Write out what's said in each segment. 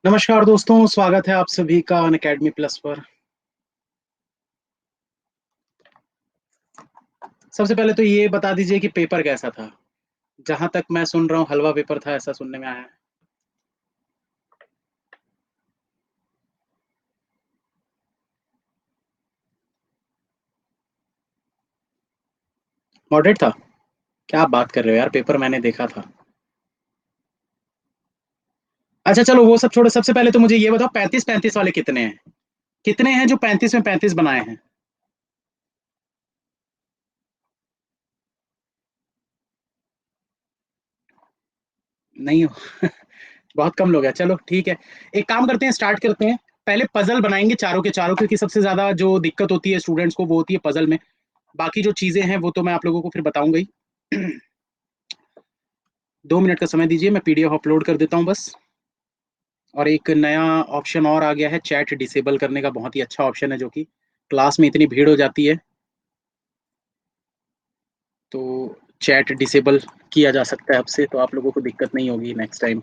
नमस्कार दोस्तों, स्वागत है आप सभी का अनअकैडमी प्लस पर। सबसे पहले तो ये बता दीजिए कि पेपर कैसा था। जहां तक मैं सुन रहा हूँ हलवा पेपर था, ऐसा सुनने में आया है। मॉडरेट था। क्या आप बात कर रहे हो यार, पेपर मैंने देखा था। अच्छा चलो वो सब छोड़ो, सबसे पहले तो मुझे ये बताओ 35-35 वाले कितने हैं। कितने हैं जो 35 में 35 बनाए हैं। नहीं हो। बहुत कम लोग हैं, चलो ठीक है। एक काम करते हैं, स्टार्ट करते हैं। पहले पजल बनाएंगे चारों के चारों, क्योंकि सबसे ज्यादा जो दिक्कत होती है स्टूडेंट्स को वो होती है पजल में। बाकी जो चीजें हैं वो तो मैं आप लोगों को फिर बताऊंगा ही। 2 मिनट का समय दीजिए, मैं पीडीएफ अपलोड कर देता हूँ बस। और एक नया ऑप्शन और आ गया है, चैट डिसेबल करने का। बहुत ही अच्छा ऑप्शन है, जो कि क्लास में इतनी भीड़ हो जाती है तो चैट डिसेबल किया जा सकता है आपसे, तो आप लोगों को दिक्कत नहीं होगी नेक्स्ट टाइम।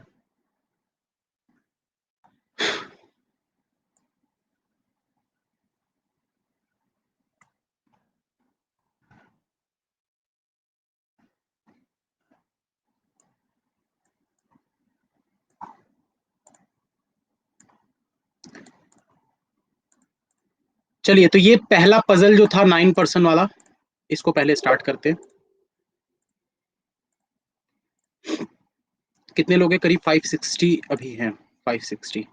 चलिए, तो ये पहला पजल जो था 9% वाला, इसको पहले स्टार्ट करते हैं। कितने लोग हैं? करीब 560 अभी हैं। 560।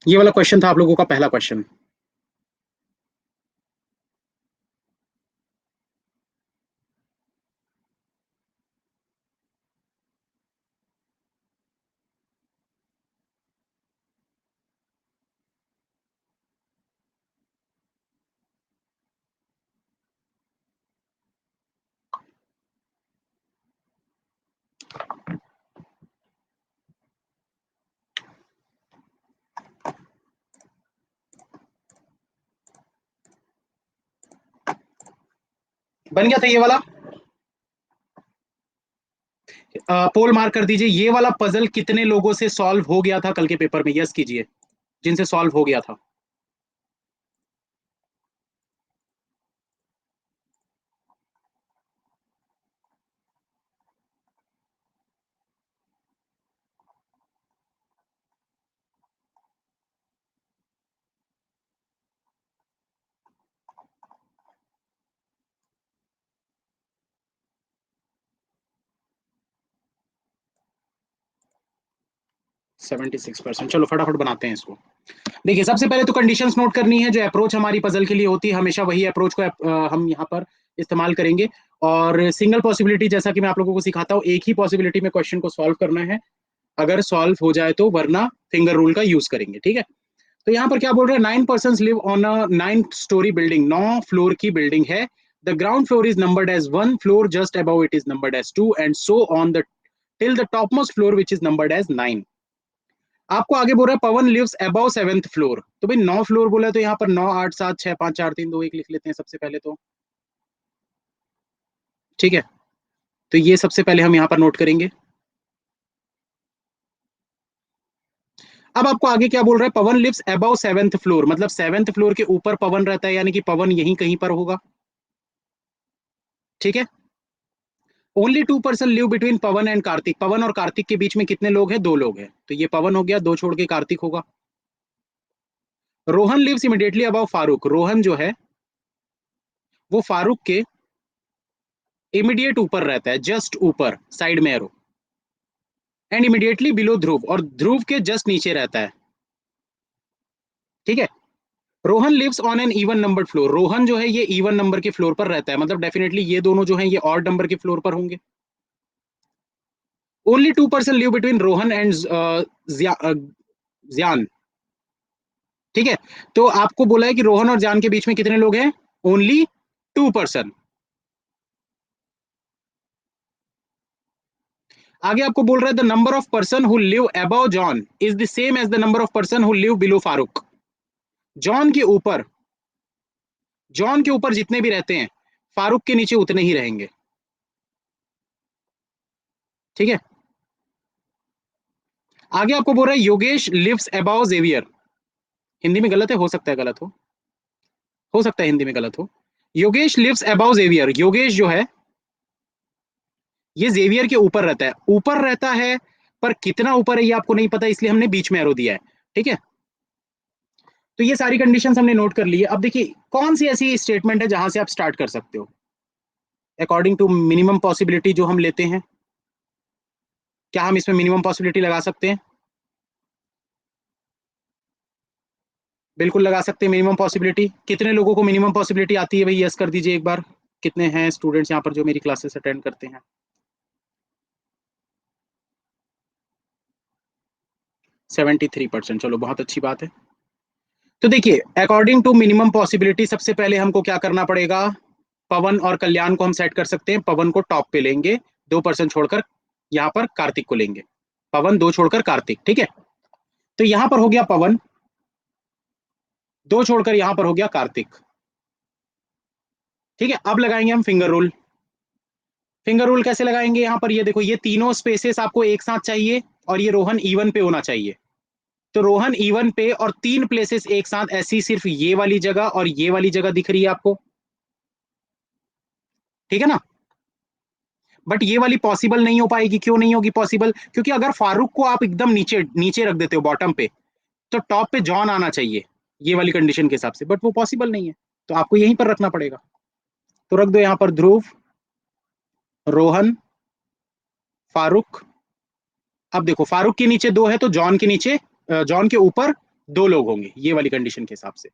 ये वाला क्वेश्चन था आप लोगों का पहला क्वेश्चन। बन गया था ये वाला। पोल मार्क कर दीजिए, ये वाला पजल कितने लोगों से सॉल्व हो गया था कल के पेपर में, यस कीजिए। जिनसे सॉल्व हो गया था। 76%। चलो फटाफट बनाते हैं इसको। देखिए, सबसे पहले तो कंडीशंस नोट करनी है। जो अप्रोच हमारी पजल के लिए होती है, हमेशा वही अप्रोच को हम यहाँ पर इस्तेमाल करेंगे। और सिंगल पॉसिबिलिटी, जैसा कि मैं आप लोगों को सिखाता हूँ, एक ही पॉसिबिलिटी में क्वेश्चन को सॉल्व करना है। अगर सॉल्व हो जाए तो, वरना फिंगर रूल का यूज करेंगे, ठीक है। तो यहाँ पर क्या बोल रहे हैं, 9 person live on a 9 story building. 9 floor की बिल्डिंग है। The ground floor is numbered as 1 floor, just above it is numbered as 2, and so on the till the top most floor which is numbered as 9। आपको आगे बोल रहा है पवन lives above 7th floor. तो भाई 9 floor बोला है, तो यहाँ पर 9 8 7 6 5 4 3 2 1 लिख लेते हैं सबसे पहले तो। ठीक है। तो ये सबसे पहले हम यहाँ पर नोट करेंगे। अब आपको आगे क्या बोल रहा है, पवन लिव्स अबव 7th फ्लोर, मतलब 7th फ्लोर के ऊपर पवन रहता है, यानी कि पवन यहीं कहीं पर होगा। ठीक है। Only 2 person live between Pawan and Kartik. Pawan और कार्तिक के बीच में कितने लोग हैं? 2 लोग हैं, तो ये पवन हो गया, 2 छोड़ के कार्तिक होगा। Rohan lives immediately above Farooq. Rohan जो है वो फारूक के इमीडिएट ऊपर रहता है, जस्ट ऊपर, साइड में arrow. And immediately below Dhruv, और ध्रुव के जस्ट नीचे रहता है। ठीक है। Rohan lives on an even number floor. Rohan जो है ये इवन नंबर के फ्लोर पर रहता है, मतलब डेफिनेटली ये दोनों जो है ये ऑड नंबर के फ्लोर पर होंगे। Only 2 person live between Rohan and ज्यान। ठीक है। तो आपको बोला है कि रोहन और जान के बीच में कितने लोग हैं? Only 2 person. आगे आपको बोल रहा है the number of person who live above John is the same as the number of person who live below Farooq. John के ऊपर, जॉन के ऊपर जितने भी रहते हैं, फारूक के नीचे उतने ही रहेंगे। ठीक है। आगे आपको बोल रहा है Yogesh lives above Xavier. Hindi में गलत है, हो सकता है गलत हो सकता है हिंदी में गलत हो। Yogesh lives above Xavier, Yogesh जो है ये जेवियर के ऊपर रहता है, ऊपर रहता है, पर कितना ऊपर है ये आपको नहीं पता, इसलिए हमने बीच में एरो दिया है। ठीक है, तो ये सारी कंडीशंस हमने नोट कर ली है। अब देखिए कौन सी ऐसी स्टेटमेंट है जहां से आप स्टार्ट कर सकते हो अकॉर्डिंग टू मिनिमम पॉसिबिलिटी जो हम लेते हैं। क्या हम इसमें मिनिमम पॉसिबिलिटी लगा सकते हैं? बिल्कुल लगा सकते हैं मिनिमम पॉसिबिलिटी। कितने लोगों को मिनिमम पॉसिबिलिटी आती है भाई, यस कर दीजिए एक बार। कितने हैं स्टूडेंट्स यहाँ पर जो मेरी क्लासेस अटेंड करते हैं? 73%, चलो बहुत अच्छी बात है। तो देखिए अकॉर्डिंग टू मिनिमम पॉसिबिलिटी सबसे पहले हमको क्या करना पड़ेगा, पवन और कल्याण को हम सेट कर सकते हैं। पवन को टॉप पे लेंगे, 2% छोड़कर यहाँ पर कार्तिक को लेंगे। पवन दो छोड़कर कार्तिक, ठीक है। तो यहां पर हो गया पवन, दो छोड़कर यहां पर हो गया कार्तिक। ठीक है, अब लगाएंगे हम फिंगर रूल। फिंगर रूल कैसे लगाएंगे, यहां पर ये देखो, ये तीनों स्पेसेस आपको एक साथ चाहिए और ये रोहन इवन पे होना चाहिए। तो रोहन इवन पे और तीन प्लेसेस एक साथ, ऐसी सिर्फ ये वाली जगह और ये वाली जगह दिख रही है आपको। ठीक है ना। बट ये वाली पॉसिबल नहीं हो पाएगी, क्यों नहीं होगी पॉसिबल, क्योंकि अगर फारूक को आप एकदम नीचे नीचे रख देते हो बॉटम पे, तो टॉप पे जॉन आना चाहिए ये वाली कंडीशन के हिसाब से, बट वो पॉसिबल नहीं है। तो आपको यहीं पर रखना पड़ेगा। तो रख दो यहां पर ध्रुव, रोहन, फारूक। अब देखो फारूक के नीचे दो है तो जॉन के नीचे, जॉन के ऊपर दो लोग होंगे ये वाली कंडीशन के हिसाब से।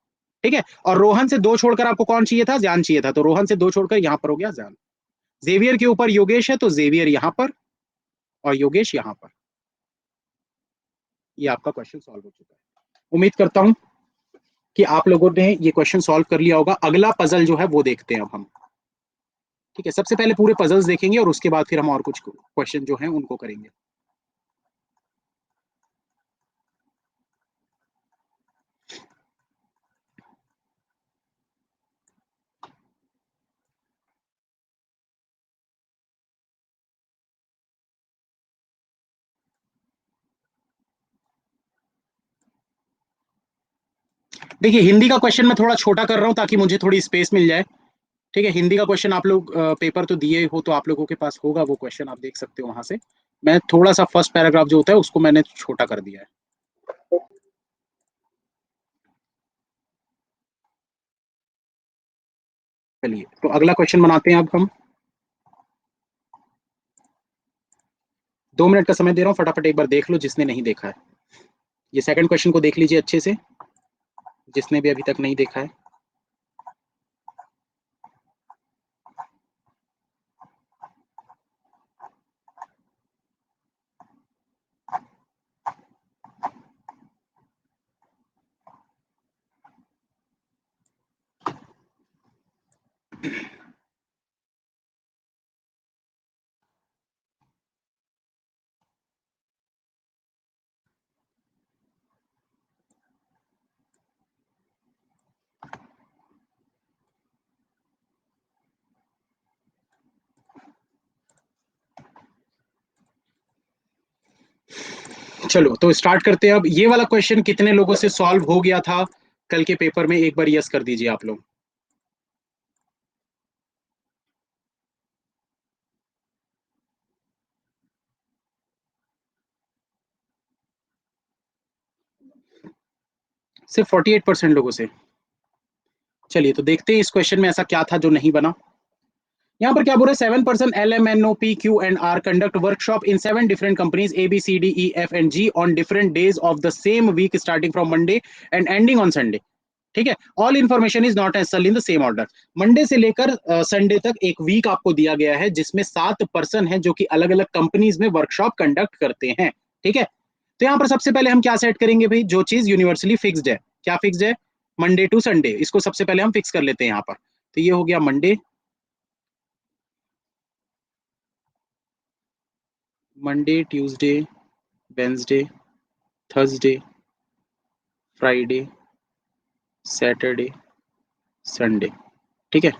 ठीक है, और रोहन से दो छोड़कर आपको कौन चाहिए था, जान चाहिए था, तो रोहन से दो छोड़कर यहां पर हो गया जान। जेवियर के ऊपर योगेश है तो जेवियर यहां पर और योगेश यहां पर। ये आपका क्वेश्चन सॉल्व हो चुका है। उम्मीद करता हूं कि आप लोगों ने ये क्वेश्चन सॉल्व कर लिया होगा। अगला पजल जो है वो देखते हैं अब हम। ठीक है, सबसे पहले पूरे पजल्स देखेंगे और उसके बाद फिर हम और कुछ क्वेश्चन जो हैं उनको करेंगे। देखिए हिंदी का क्वेश्चन मैं थोड़ा छोटा कर रहा हूं ताकि मुझे थोड़ी स्पेस मिल जाए। ठीक है, हिंदी का क्वेश्चन आप लोग पेपर तो दिए हो तो आप लोगों के पास होगा वो क्वेश्चन, आप देख सकते हो वहां से। मैं थोड़ा सा फर्स्ट पैराग्राफ जो होता है उसको मैंने छोटा कर दिया है। चलिए तो अगला क्वेश्चन बनाते हैं अब हम। 2 मिनट का समय दे रहा हूँ, फटाफट एक बार देख लो जिसने नहीं देखा है। ये सेकंड क्वेश्चन को देख लीजिए अच्छे से, जिसने भी अभी तक नहीं देखा है। चलो तो स्टार्ट करते हैं। अब ये वाला क्वेश्चन कितने लोगों से सॉल्व हो गया था कल के पेपर में, एक बार यस कर दीजिए आप लोग। सिर्फ 48% लोगों से। चलिए तो देखते हैं इस क्वेश्चन में ऐसा क्या था जो नहीं बना। यहाँ पर क्या बोल रहे हैं, 7 person LMNOP Q and R conduct workshop in 7 different companies ABCDEFG on different days of the same week starting from Monday and ending on Sunday. ठीक है, ऑल इन्फॉर्मेशन इज नॉट एसेल in the same order. Monday से लेकर Sunday तक एक week आपको दिया गया है जिसमें 7 पर्सन है जो कि अलग अलग कंपनीज में वर्कशॉप कंडक्ट करते हैं। ठीक है, तो यहाँ पर सबसे पहले हम क्या सेट करेंगे भाई, जो चीज यूनिवर्सली फिक्स्ड है। क्या फिक्स्ड है, मंडे टू संडे, इसको सबसे पहले हम फिक्स कर लेते हैं यहाँ पर। तो ये हो गया Monday, Monday Tuesday Wednesday Thursday Friday Saturday Sunday. ठीक है,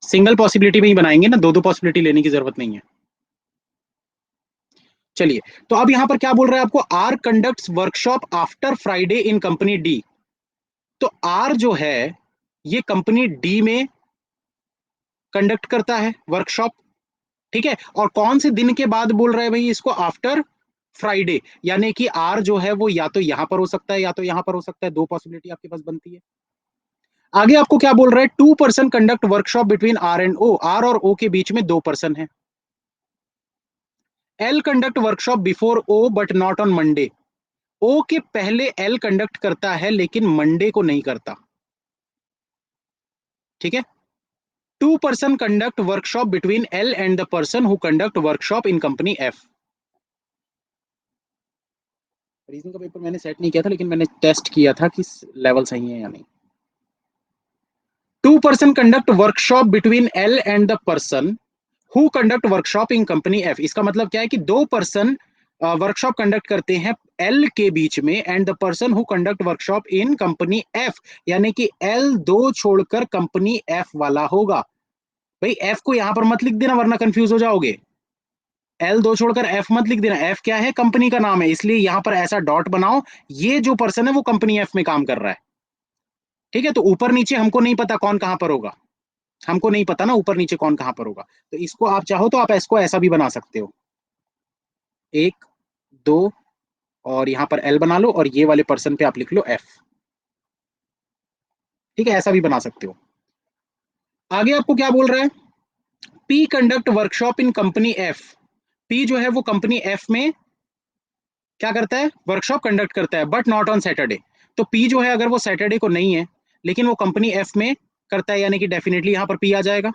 सिंगल पॉसिबिलिटी में ही बनाएंगे ना, दो दो पॉसिबिलिटी लेने की जरूरत नहीं है। चलिए, तो अब यहां पर क्या बोल रहा है आपको, R conducts workshop after Friday in company D. तो आर जो है ये कंपनी डी में कंडक्ट करता है वर्कशॉप, ठीक है, और कौन से दिन के बाद बोल रहा है भाई इसको, आफ्टर फ्राइडे, यानी कि आर जो है वो या तो यहां पर हो सकता है या तो यहां पर हो सकता है, दो पॉसिबिलिटी आपके पास बनती है। आगे आपको क्या बोल रहा है, 2 person conduct workshop between R and O, R और ओ के बीच में 2 पर्सन है। L conduct workshop before O but not on Monday, O के पहले एल कंडक्ट करता है लेकिन मंडे को नहीं करता, ठीक है। 2 person conduct workshop between L and the person who conduct workshop in company F. Reasoning का पेपर मैंने सेट नहीं किया था, लेकिन मैंने टेस्ट किया था कि लेवल सही है या नहीं। 2 person conduct workshop between L and the person who conduct workshop in company F. इसका मतलब क्या है कि 2 पर्सन वर्कशॉप कंडक्ट करते हैं एल के बीच में, and the person who conduct workshop in company F, यानी कि एल दो छोड़कर कंपनी एफ वाला होगा। भाई एफ को यहां पर मत लिख देना वरना कंफ्यूज हो जाओगे। एल दो छोड़कर एफ मत लिख देना, एफ क्या है, कंपनी का नाम है, इसलिए यहां पर ऐसा डॉट बनाओ, ये जो पर्सन है वो कंपनी एफ में काम कर रहा है, ठीक है। तो ऊपर नीचे हमको नहीं पता कौन कहां पर होगा, हमको नहीं पता ना ऊपर नीचे कौन कहां पर होगा, तो इसको आप चाहो तो आप इसको ऐसा भी बना सकते हो, एक दो, और यहां पर एल बना लो और ये वाले पर्सन पे आप लिख लो एफ, ठीक है, ऐसा भी बना सकते हो। आगे आपको क्या बोल रहा है, P conduct workshop in company F. P जो है वो कंपनी एफ में क्या करता है, वर्कशॉप कंडक्ट करता है, बट नॉट ऑन सैटरडे। तो पी जो है अगर वो सैटरडे को नहीं है लेकिन वो कंपनी एफ में करता है, यानी कि डेफिनेटली यहां पर पी आ जाएगा,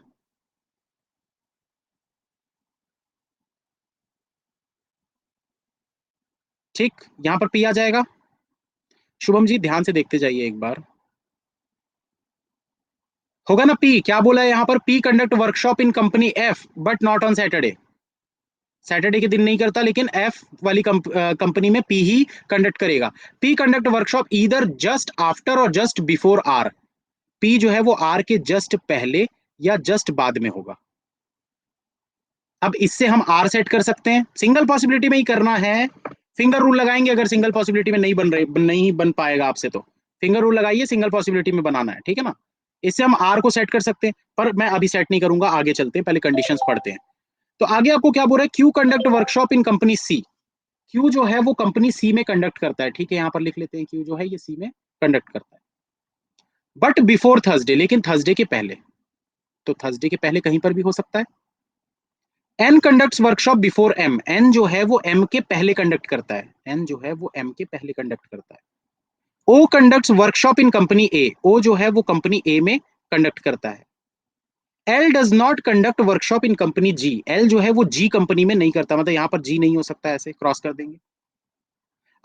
ठीक, यहां पर पी आ जाएगा। शुभम जी ध्यान से देखते जाइए एक बार, होगा ना पी, क्या बोला है यहां पर, P conduct workshop in company F but not on Saturday, Saturday के दिन नहीं करता लेकिन एफ वाली कंपनी में पी ही कंडक्ट करेगा। पी कंडक्ट वर्कशॉप इधर जस्ट आफ्टर और जस्ट बिफोर आर, पी जो है वो आर के जस्ट पहले या जस्ट बाद में होगा। अब इससे हम आर सेट कर सकते हैं, सिंगल पॉसिबिलिटी में ही करना है, फिंगर रूल लगाएंगे अगर सिंगल पॉसिबिलिटी में नहीं बन रहे, नहीं बन पाएगा आपसे तो फिंगर रूल लगाइए, सिंगल पॉसिबिलिटी में बनाना है, ठीक है ना। इससे हम आर को सेट कर सकते हैं, पर मैं अभी सेट नहीं करूंगा, आगे चलते हैं, पहले कंडीशंस पढ़ते हैं। तो आगे आपको क्या बोल रहा है, Q conduct workshop in company C. Q जो है वो कंपनी सी में कंडक्ट करता है, ठीक है, यहां पर लिख लेते हैं, क्यू जो है ये सी में कंडक्ट करता है, बट बिफोर थर्सडे, लेकिन थर्सडे के पहले, तो थर्सडे के पहले कहीं पर भी हो सकता है। N conducts workshop before M, N जो है वो एम के पहले कंडक्ट करता है, एन जो है वो एम के पहले कंडक्ट करता है। O conducts workshop in company A, O जो है वो कंपनी ए में कंडक्ट करता है। L does not conduct workshop in company G, L जो है वो जी कंपनी में नहीं करता, मतलब यहां पर जी नहीं हो सकता, ऐसे क्रॉस कर देंगे।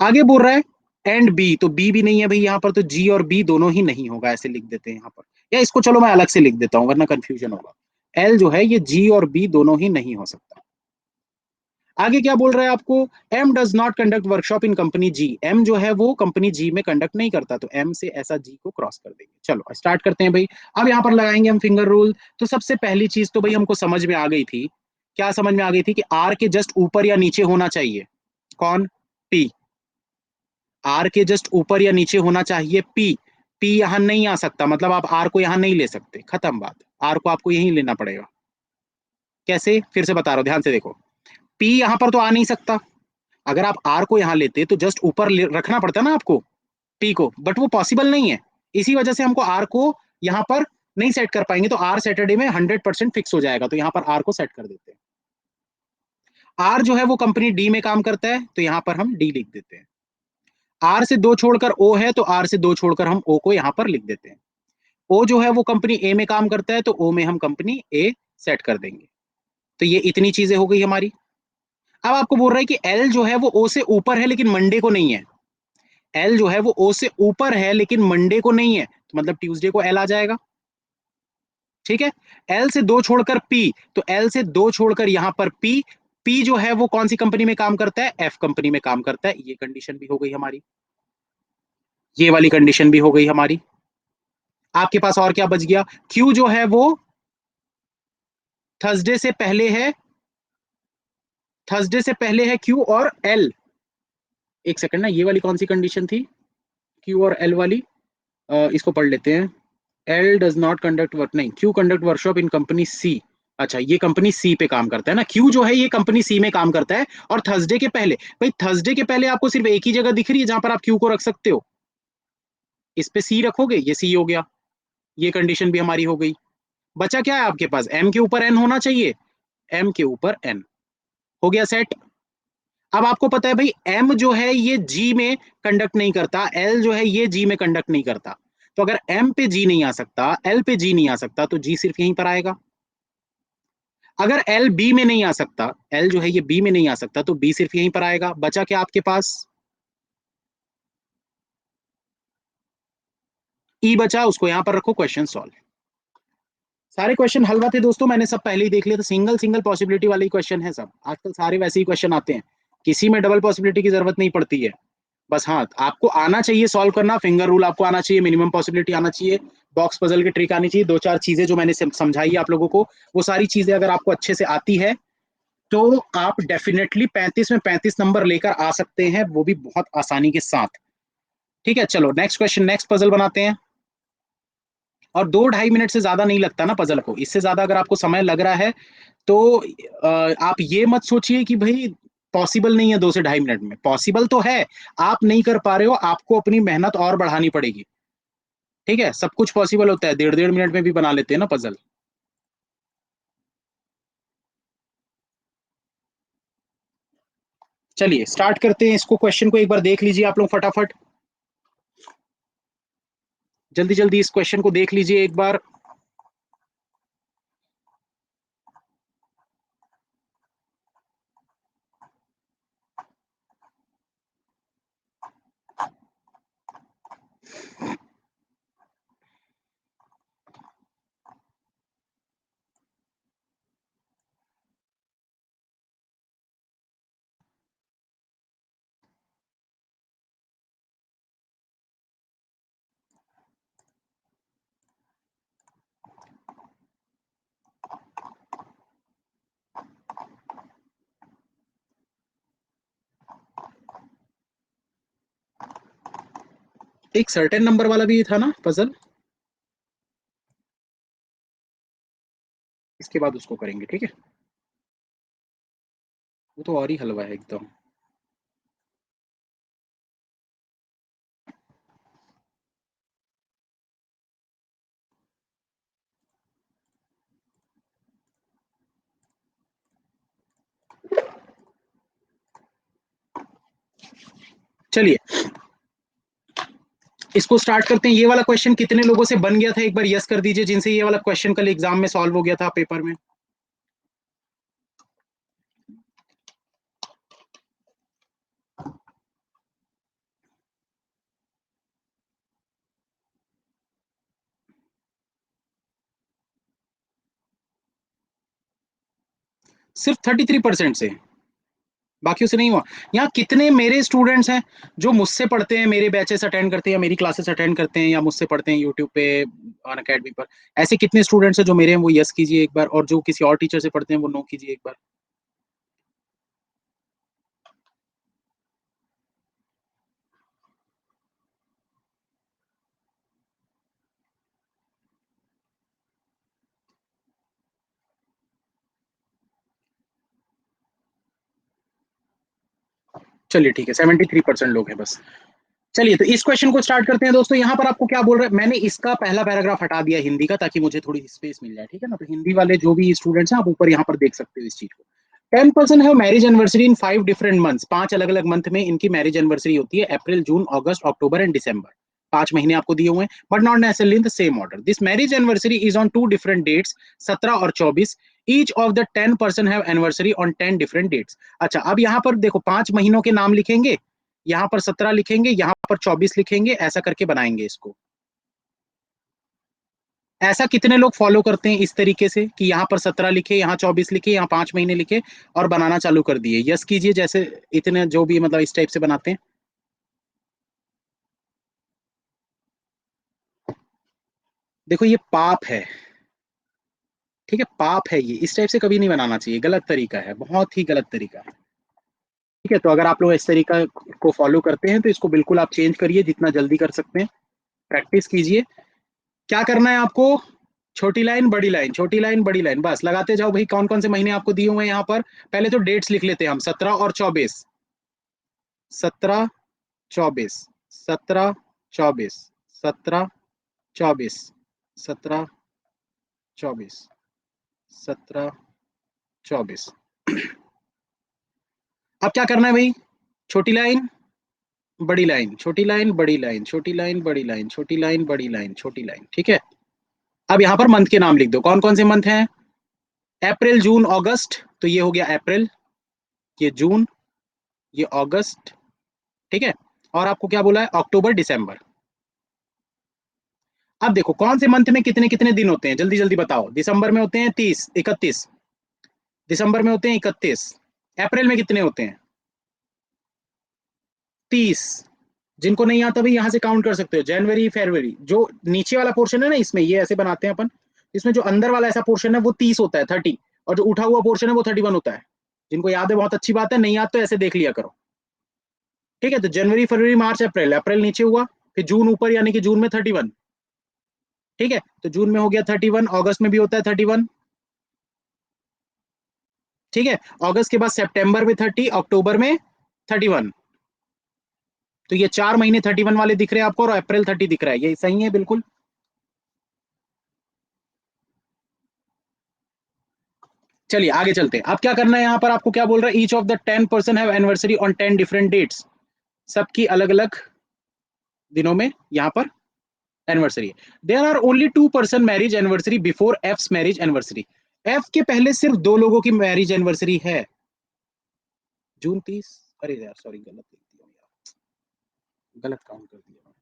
आगे बोल रहा है एंड बी, तो बी भी नहीं है भाई यहाँ पर, तो जी और बी दोनों ही नहीं होगा, ऐसे लिख देते हैं यहाँ पर, या इसको चलो मैं अलग से लिख देता हूँ वरना कंफ्यूजन होगा। एल जो है ये जी और बी दोनों ही नहीं हो सकता। आगे क्या बोल रहा है आपको, M does not conduct workshop in company G, M जो है वो कंपनी जी में कंडक्ट नहीं करता, तो एम से ऐसा जी को क्रॉस कर देंगे। चलो स्टार्ट करते हैं भाई। अब यहाँ पर लगाएंगे हम फिंगर रूल। तो सबसे पहली चीज तो भाई हमको समझ में आ गई थी, क्या समझ में आ गई थी, कि आर के जस्ट ऊपर या नीचे होना चाहिए कौन, पी, आर के जस्ट ऊपर या नीचे होना चाहिए पी, पी यहां नहीं आ सकता, मतलब आप आर को यहां नहीं ले सकते, खत्म बात, आर को आपको यहीं लेना पड़ेगा। कैसे, फिर से बता रहा हूं, ध्यान से देखो, पी यहां पर तो आ नहीं सकता, अगर आप आर को यहां लेते तो जस्ट ऊपर रखना पड़ता ना आपको पी को, बट वो पॉसिबल नहीं है, इसी वजह से हमको आर को यहां पर नहीं सेट कर पाएंगे, तो आर सैटरडे में 100% फिक्स हो जाएगा, तो यहां पर आर को सेट कर देते हैं। आर जो है वो कंपनी डी में काम करता है, तो यहां पर हम डी लिख देते हैं। आर से दो छोड़कर ओ है, तो आर से दो छोड़कर हम ओ को यहां पर लिख देते हैं। ओ जो है वो कंपनी ए में काम करता है, तो ओ में हम कंपनी ए सेट कर देंगे। तो ये इतनी चीजें हो गई हमारी। अब आपको बोल रहा है कि एल जो है वो ओ से ऊपर है लेकिन मंडे को नहीं है, एल जो है वो ओ से ऊपर है लेकिन मंडे को नहीं है, तो मतलब ट्यूसडे को एल आ जाएगा, ठीक है। एल से दो छोड़कर पी, तो एल से दो छोड़कर यहां पर पी, पी जो है वो कौन सी कंपनी में काम करता है, एफ कंपनी में काम करता है, ये कंडीशन भी हो गई हमारी, ये वाली कंडीशन भी हो गई हमारी। आपके पास और क्या बच गया, क्यू जो है वो थर्सडे से पहले है, थर्सडे से पहले है क्यू और एल। एक सेकंड ना, ये वाली कौन सी कंडीशन थी, क्यू और एल वाली? इसको पढ़ लेते हैं। L does not conduct work, नहीं, Q conduct workshop in company C. अच्छा, ये कंपनी सी पे काम करता है ना, क्यू जो है ये कंपनी सी में काम करता है। और थर्सडे के पहले, भाई थर्सडे के पहले आपको सिर्फ एक ही जगह दिख रही है जहां पर आप क्यू को रख सकते हो, इस पे सी रखोगे, ये सी हो गया, ये कंडीशन भी हमारी हो गई। बचा क्या है आपके पास, एम के ऊपर एन होना चाहिए, एम के ऊपर एन, हो गया सेट। अब आपको पता है भाई एम जो है ये जी में कंडक्ट नहीं करता, एल जो है ये जी में कंडक्ट नहीं करता, तो अगर एम पे जी नहीं आ सकता, एल पे जी नहीं आ सकता, तो जी सिर्फ यहीं पर आएगा। अगर एल बी में नहीं आ सकता, एल जो है ये बी में नहीं आ सकता, तो बी सिर्फ यहीं पर आएगा। बचा क्या आपके पास, ई बचा, उसको यहां पर रखो, क्वेश्चन सॉल्व। सारे क्वेश्चन हलवा थे दोस्तों, मैंने सब पहले ही देख लिया था, सिंगल सिंगल पॉसिबिलिटी वाले क्वेश्चन है सब, आजकल सारे वैसे ही क्वेश्चन आते हैं, किसी में डबल पॉसिबिलिटी की जरूरत नहीं पड़ती है। बस हाँ, आपको आना चाहिए सॉल्व करना, फिंगर रूल आपको आना चाहिए, मिनिमम पॉसिबिलिटी आना चाहिए, बॉक्स पजल की ट्रिक आनी चाहिए, दो चार चीजें जो मैंने समझाई है आप लोगों को, वो सारी चीजें अगर आपको अच्छे से आती है तो आप डेफिनेटली 35 में 35 नंबर लेकर आ सकते हैं, वो भी बहुत आसानी के साथ। ठीक है, चलो नेक्स्ट क्वेश्चन, नेक्स्ट पजल बनाते हैं। और 2-2.5 मिनट से ज्यादा नहीं लगता ना पजल को, इससे ज्यादा अगर आपको समय लग रहा है तो आप ये मत सोचिए कि भाई पॉसिबल नहीं है 2 से 2.5 मिनट में, पॉसिबल तो है, आप नहीं कर पा रहे हो, आपको अपनी मेहनत और बढ़ानी पड़ेगी। ठीक है, सब कुछ पॉसिबल होता है, 1.5-1.5 मिनट में भी बना लेते हैं ना पजल। चलिए स्टार्ट करते हैं इसको, क्वेश्चन को एक बार देख लीजिए आप लोग फटाफट, जल्दी जल्दी इस क्वेश्चन को देख लीजिए एक बार। एक सर्टेन नंबर वाला भी था ना पजल, इसके बाद उसको करेंगे, ठीक है। वो तो और ही हलवा है एकदम। चलिए इसको स्टार्ट करते हैं। ये वाला क्वेश्चन कितने लोगों से बन गया था, एक बार यस कर दीजिए जिनसे ये वाला क्वेश्चन कल एग्जाम में सॉल्व हो गया था पेपर में। सिर्फ 33% से, बाकियों से नहीं हुआ। यहाँ कितने मेरे स्टूडेंट्स हैं जो मुझसे पढ़ते हैं, मेरे बैचेस अटेंड करते हैं या मेरी क्लासेस अटेंड करते हैं या मुझसे पढ़ते हैं यूट्यूब पे, अन अकेडमी पर, ऐसे कितने स्टूडेंट्स हैं जो मेरे हैं, वो यस कीजिए एक बार, और जो किसी और टीचर से पढ़ते हैं वो नो कीजिए एक बार। चलिए ठीक है, 73% लोग हैं बस। चलिए तो इस क्वेश्चन को स्टार्ट करते हैं दोस्तों। यहाँ पर आपको क्या बोल रहा है, मैंने इसका पहला पैराग्राफ हटा दिया हिंदी का, ताकि मुझे थोड़ी स्पेस मिल जाए, ठीक है ना। तो हिंदी वाले जो भी स्टूडेंट्स हैं आप ऊपर यहाँ पर देख सकते हो इस चीज को। 10% है मैरिज एनिवर्सरी इन 5 डिफरेंट मंथ्स, 5 अलग अलग मंथ में इनकी मैरिज एनिवर्सरी होती है, अप्रैल, जून, अगस्त, अक्टूबर एंड दिसंबर। 5 महीने आपको दिए हुए हैं, but not necessarily in the same order. This marriage anniversary is on 2 different dates, 17 और 24। Each of the 10 person have anniversary on 10 different dates. अच्छा, अब यहाँ पर देखो 5 महीनों के नाम लिखेंगे, यहाँ पर 17 लिखेंगे, यहाँ पर 24 लिखेंगे, ऐसा करके बनाएंगे इसको। ऐसा कितने लोग फॉलो करते हैं इस तरीके से कि यहाँ पर 17 लिखे, यहाँ 24 लिखे, यहाँ 5 महीने लिखे, और बनाना चालू कर दिए। यस कीजिए, जैसे इतने जो भी मतलब इस टाइप से बनाते हैं। देखो ये पाप है, ठीक है, पाप है ये, इस टाइप से कभी नहीं बनाना चाहिए, गलत तरीका है, बहुत ही गलत तरीका है। ठीक है, तो अगर आप लोग इस तरीका को फॉलो करते हैं तो इसको बिल्कुल आप चेंज करिए, जितना जल्दी कर सकते हैं, प्रैक्टिस कीजिए। क्या करना है आपको, छोटी लाइन बड़ी लाइन, छोटी लाइन बड़ी लाइन, बस लगाते जाओ भाई। कौन कौन से महीने आपको दिए हुए हैं यहाँ पर, पहले तो डेट्स लिख लेते हैं हम, 17 और 24, 17 24, 17 24, 17 24, 17 24, 17 24। अब क्या करना है भाई, छोटी लाइन बड़ी लाइन, छोटी लाइन बड़ी लाइन, छोटी लाइन बड़ी लाइन, छोटी लाइन बड़ी लाइन, छोटी लाइन, ठीक है। अब यहाँ पर मंथ के नाम लिख दो, कौन कौन से मंथ हैं, अप्रैल जून अगस्त, तो ये हो गया अप्रैल, ये जून, ये अगस्त, ठीक है। और आपको क्या बोला है, अक्टूबर दिसंबर। अब देखो कौन से मंथ में कितने कितने दिन होते हैं, जल्दी जल्दी बताओ। दिसंबर में होते हैं 30 31, दिसंबर में होते हैं 31, अप्रैल में कितने होते हैं 30। जिनको नहीं आता भाई यहाँ से काउंट कर सकते हो, जनवरी फरवरी, जो नीचे वाला पोर्शन है ना, इसमें ये ऐसे बनाते हैं अपन, इसमें जो अंदर वाला ऐसा पोर्शन है वो 30 होता है, 30, और जो उठा हुआ पोर्शन है वो 31 होता है। जिनको याद है बहुत अच्छी बात है, नहीं याद तो ऐसे देख लिया करो। ठीक है, तो जनवरी फरवरी मार्च अप्रैल, अप्रैल नीचे हुआ, फिर जून ऊपर, यानी कि जून में 31। ठीक है, तो जून में हो गया 31, अगस्त में भी होता है 31। ठीक है, अगस्त के बाद सितंबर में 30, अक्टूबर में 31। तो ये 4 महीने 31 वाले दिख रहे हैं आपको, और अप्रैल 30 दिख रहा है, ये सही है बिल्कुल। चलिए आगे चलते हैं। अब क्या करना है, यहाँ पर आपको क्या बोल रहा है, each of the 10 person have anniversary on 10 different dates. सबकी अलग अलग दिनों में यहाँ पर एनिवर्सरी है। There are only 2 person marriage anniversary before F marriage anniversary. F के पहले सिर्फ 2 लोगों की मैरिज एनिवर्सरी है। जून 30, अरे यार सॉरी, गलत लिख दिया यार, गलत काउंट कर दिया।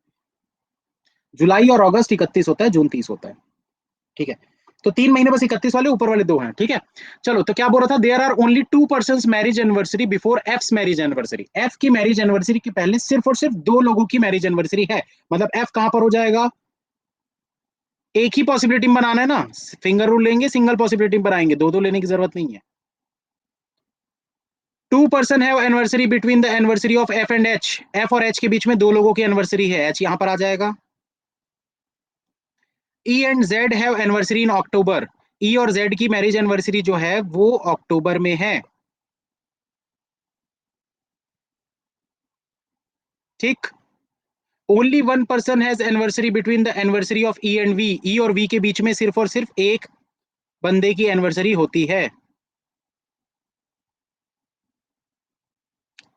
जुलाई और अगस्त 31 होता है, जून 30 होता है। ठीक है, तो 3 महीने बस 31 वाले, ऊपर वाले 2 हैं। ठीक है, चलो तो क्या बोल रहा था, there are only 2 person marriage anniversary before F marriage anniversary. F की मैरिज एनिवर्सरी के पहले सिर्फ और सिर्फ 2 लोगों की मैरिज एनिवर्सरी है। मतलब एफ कहां पर हो जाएगा, एक ही पॉसिबिलिटी में बनाना है ना, फिंगर रूल लेंगे, सिंगल पॉसिबिलिटी में बनाएंगे, दो दो लेने की जरूरत नहीं है। 2 person have anniversary between the anniversary of F and H. F और एच के बीच में 2 लोगों की एनिवर्सरी है, एच यहां पर आ जाएगा। E and Z have anniversary in October. E और जेड की मैरिज एनिवर्सरी जो है वो अक्टूबर में है। ठीक, only 1 person has anniversary between the anniversary of E and V. E और वी के बीच में सिर्फ और सिर्फ एक बंदे की एनिवर्सरी होती है।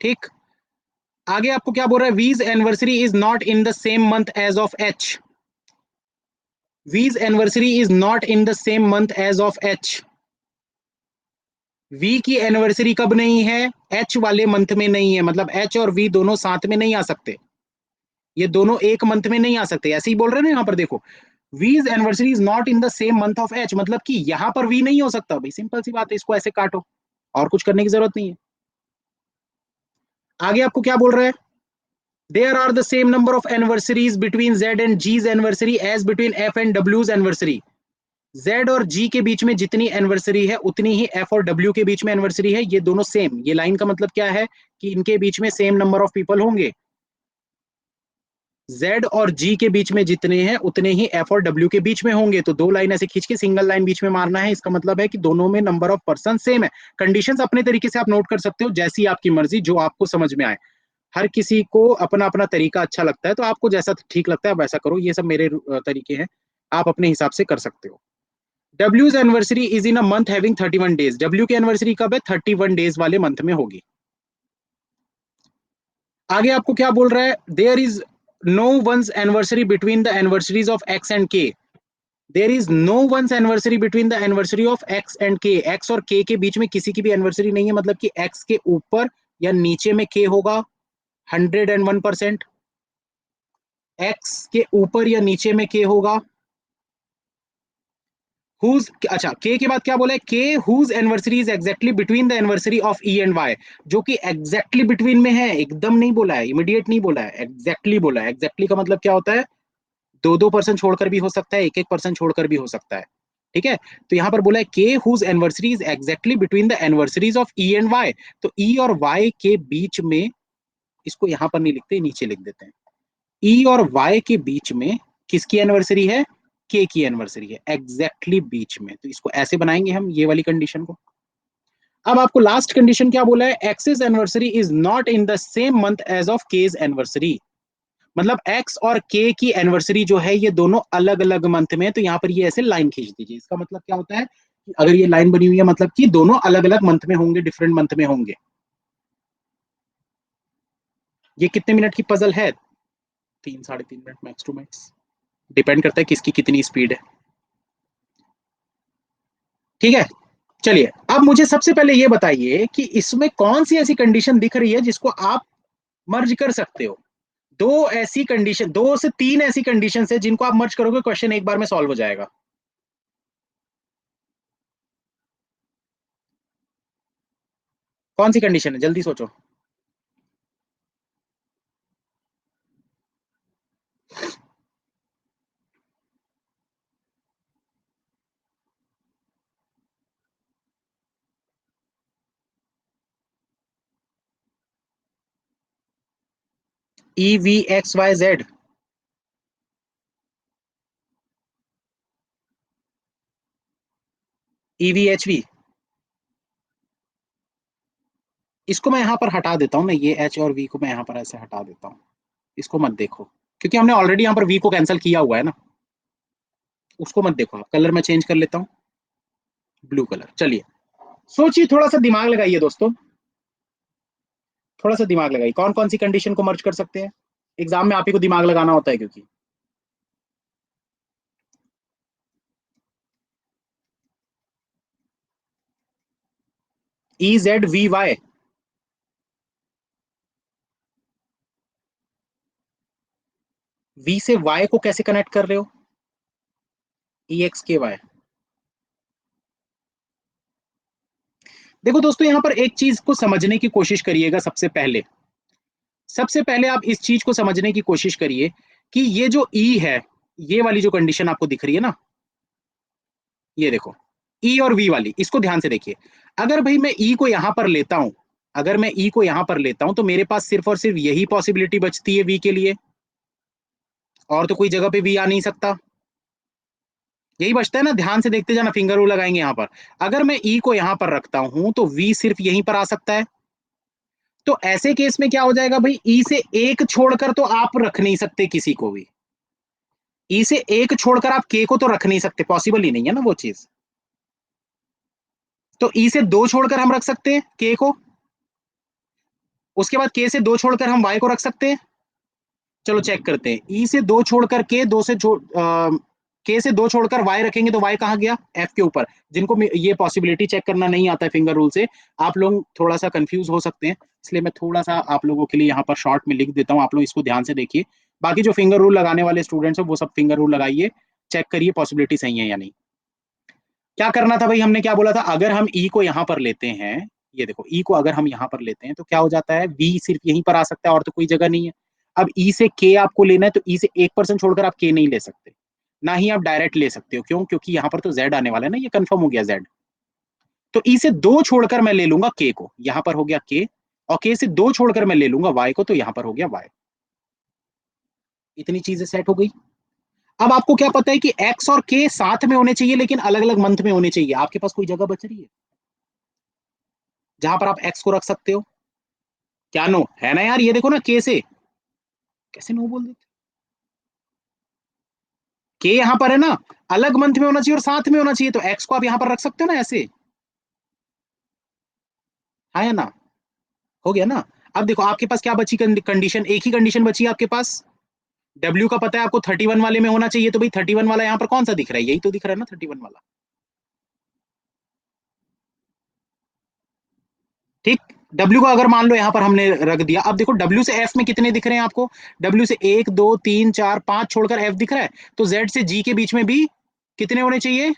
ठीक, आगे आपको क्या बोल रहा है, V's anniversary is not in the same month as of H. V's anniversary is not in the same month as of H. V की एनिवर्सरी कब नहीं है, एच वाले मंथ में नहीं है, मतलब एच और वी दोनों साथ में नहीं आ सकते, ये दोनों एक मंथ में नहीं आ सकते, ऐसे ही बोल रहे हैं ना यहाँ पर देखो, वीज anniversary is not in the same month of H, मतलब कि यहां पर वी नहीं हो सकता भाई, सिंपल सी बात है, इसको ऐसे काटो, और कुछ करने की जरूरत नहीं है। आगे आपको क्या बोल रहा है, there are the same number of anniversaries between Z and G's anniversary as between F and डब्ल्यूज एनिवर्सरी। जेड और जी के बीच में जितनी एनिवर्सरी है उतनी ही एफ और डब्ल्यू के बीच में एनिवर्सरी है, ये दोनों सेम। ये लाइन का मतलब क्या है कि इनके बीच में सेम नंबर ऑफ पीपल होंगे। जेड और जी के बीच में जितने हैं उतने ही एफ और डब्ल्यू के बीच में होंगे। तो 2 लाइन ऐसे खींच के सिंगल लाइन बीच में मारना है, इसका मतलब है कि दोनों में नंबर ऑफ पर्सन सेम है। कंडीशंस अपने तरीके से आप नोट कर सकते हो, जैसी आपकी मर्जी, जो आपको समझ में आए। हर किसी को अपना अपना तरीका अच्छा लगता है, तो आपको जैसा ठीक लगता है वैसा करो, ये सब मेरे तरीके हैं, आप अपने हिसाब से कर सकते हो। डब्ल्यूज anniversary is in a month having 31 days. W की एनिवर्सरी कब है, 31 डेज वाले मंथ में होगी। आगे आपको क्या बोल रहा है, there is no one's anniversary between the anniversaries of X and K. There is no one's anniversary between the anniversary of X and K. X और के बीच में किसी की भी एनिवर्सरी नहीं है, मतलब कि एक्स के ऊपर या नीचे में के होगा 101%, एक्स के ऊपर या नीचे में के होगा हुज, अच्छा के के बाद क्या बोला है, K whose anniversary is exactly between the anniversary of E and Y. जो कि एग्जैक्टली बिटवीन में है, एकदम नहीं बोला है, इमीडिएट नहीं बोला है, एग्जैक्टली बोला है। एग्जैक्टली का मतलब क्या होता है, 2 2 पर्सन छोड़कर भी हो सकता है, एक एक पर्सन छोड़कर भी हो सकता है। ठीक है, तो यहाँ पर बोला है K whose anniversary is exactly between the anniversaries of E and Y, तो ई और वाई के बीच में, इसको यहाँ पर नहीं लिखते, नीचे लिख देते हैं, ई और वाई के बीच में किसकी एनिवर्सरी है, के की एनिवर्सरी है, एग्जैक्टली बीच में, तो इसको ऐसे बनाएंगे हम ये वाली कंडीशन को। अब आपको लास्ट कंडीशन क्या बोला है, X's anniversary is not in the same month as of K's anniversary, मतलब एक्स और के की एनिवर्सरी जो है ये दोनों अलग अलग मंथ में, तो यहाँ पर ये ऐसे लाइन खींच दीजिए, इसका मतलब क्या होता है कि अगर ये लाइन बनी हुई है मतलब कि दोनों अलग अलग मंथ में होंगे, डिफरेंट मंथ में होंगे। ये कितने मिनट की पजल है, 3 साढ़े 3 minute max to max, depend करता है किसकी कितनी स्पीड है। ठीक है, चलिए अब मुझे सबसे पहले ये बताइए कि इसमें कौन सी ऐसी कंडीशन दिख रही है जिसको आप मर्ज कर सकते हो। दो ऐसी कंडीशन, 2 से 3 ऐसी कंडीशन है जिनको आप मर्ज करोगे, क्वेश्चन एक बार में सॉल्व हो जाएगा। कौन सी कंडीशन है, जल्दी सोचो। E V X Y Z, E V H V, इसको मैं यहां पर हटा देता हूं ना, ये एच और वी को मैं यहां पर ऐसे हटा देता हूं, इसको मत देखो, क्योंकि हमने ऑलरेडी यहां पर वी को कैंसिल किया हुआ है ना, उसको मत देखो, आप कलर मैं चेंज कर लेता हूं, ब्लू कलर। चलिए सोचिए, थोड़ा सा दिमाग लगाइए दोस्तों, थोड़ा सा दिमाग लगाइए, कौन कौन सी कंडीशन को मर्ज कर सकते हैं। एग्जाम में आप ही को दिमाग लगाना होता है, क्योंकि E Z V Y, V से वाई को कैसे कनेक्ट कर रहे हो, ई एक्स के वाई। देखो दोस्तों, यहां पर एक चीज को समझने की कोशिश करिएगा, सबसे पहले आप इस चीज को समझने की कोशिश करिए कि ये जो ई है, ये वाली जो कंडीशन आपको दिख रही है ना, ये देखो, ई और वी वाली, इसको ध्यान से देखिए। अगर भाई मैं ई को यहां पर लेता हूं, अगर मैं ई को यहां पर लेता हूं, तो मेरे पास सिर्फ और सिर्फ यही पॉसिबिलिटी बचती है वी के लिए, और तो कोई जगह पे वी आ नहीं सकता, यही बचता है ना, ध्यान से देखते जाना, फिंगर रूल लगाएंगे यहां पर। अगर मैं ई को यहां पर रखता हूं तो वी सिर्फ यहीं पर आ सकता है, तो ऐसे केस में क्या हो जाएगा भाई, ई से एक छोड़कर तो आप रख नहीं सकते किसी को भी, ई से एक छोड़कर आप के को तो रख नहीं सकते, पॉसिबल ही नहीं है ना वो चीज। तो ई से दो छोड़कर हम रख सकते हैं के को, उसके बाद के से दो छोड़कर हम वाई को रख सकते हैं। चलो चेक करते हैं, ई से दो छोड़कर के, दो से छोड़ के से दो छोड़कर वाई रखेंगे तो वाई कहाँ गया, एफ के ऊपर। जिनको ये पॉसिबिलिटी चेक करना नहीं आता है फिंगर रूल से, आप लोग थोड़ा सा कंफ्यूज हो सकते हैं, इसलिए मैं थोड़ा सा आप लोगों के लिए यहाँ पर शॉर्ट में लिख देता हूँ, आप लोग इसको ध्यान से देखिए। बाकी जो फिंगर रूल लगाने वाले स्टूडेंट्स हैं वो सब फिंगर रूल लगाइए, चेक करिए पॉसिबिलिटी सही है या नहीं। क्या करना था भाई, हमने क्या बोला था, अगर हम ई को यहां पर लेते हैं, ये देखो ई को अगर हम यहां पर लेते हैं तो क्या हो जाता है, वी सिर्फ यहीं पर आ सकता है और तो कोई जगह नहीं है। अब ई से के आपको लेना है, तो ई से 1% छोड़कर आप के नहीं ले सकते, ना ही आप डायरेक्ट ले सकते हो, क्यों, क्योंकि यहां पर तो जेड आने वाला है ना, ये कंफर्म हो गया जेड। तो ई से दो छोड़कर मैं ले लूंगा के को, यहां पर हो गया के, और के से दो छोड़कर मैं ले लूंगा वाई को, तो यहां पर हो गया वाई। इतनी चीजें सेट हो गई। अब आपको क्या पता है कि एक्स और के साथ में होने चाहिए, लेकिन अलग अलग मंथ में होने चाहिए, आपके पास कोई जगह बच रही है जहां पर आप एक्स को रख सकते हो, क्या नो है ना यार, ये देखो ना, के से कैसे नो बोल देते, के यहां पर है ना, अलग मंथ में होना चाहिए और साथ में होना चाहिए, तो एक्स को आप यहां पर रख सकते हो ना ऐसे, हाँ या ना, हो गया ना। अब देखो आपके पास क्या बची कंडीशन, एक ही कंडीशन बची है आपके पास, डब्ल्यू का पता है आपको 31 वाले में होना चाहिए, तो भाई 31 वाला यहाँ पर कौन सा दिख रहा है, यही तो दिख रहा है ना 31 वाला। ठीक, डब्ल्यू का अगर मान लो यहाँ पर हमने रख दिया, अब देखो डब्ल्यू से एफ में कितने दिख रहे हैं आपको, डब्ल्यू से 1 2 3 4 5 छोड़कर एफ दिख रहा है, तो जेड से जी के बीच में भी कितने होने चाहिए,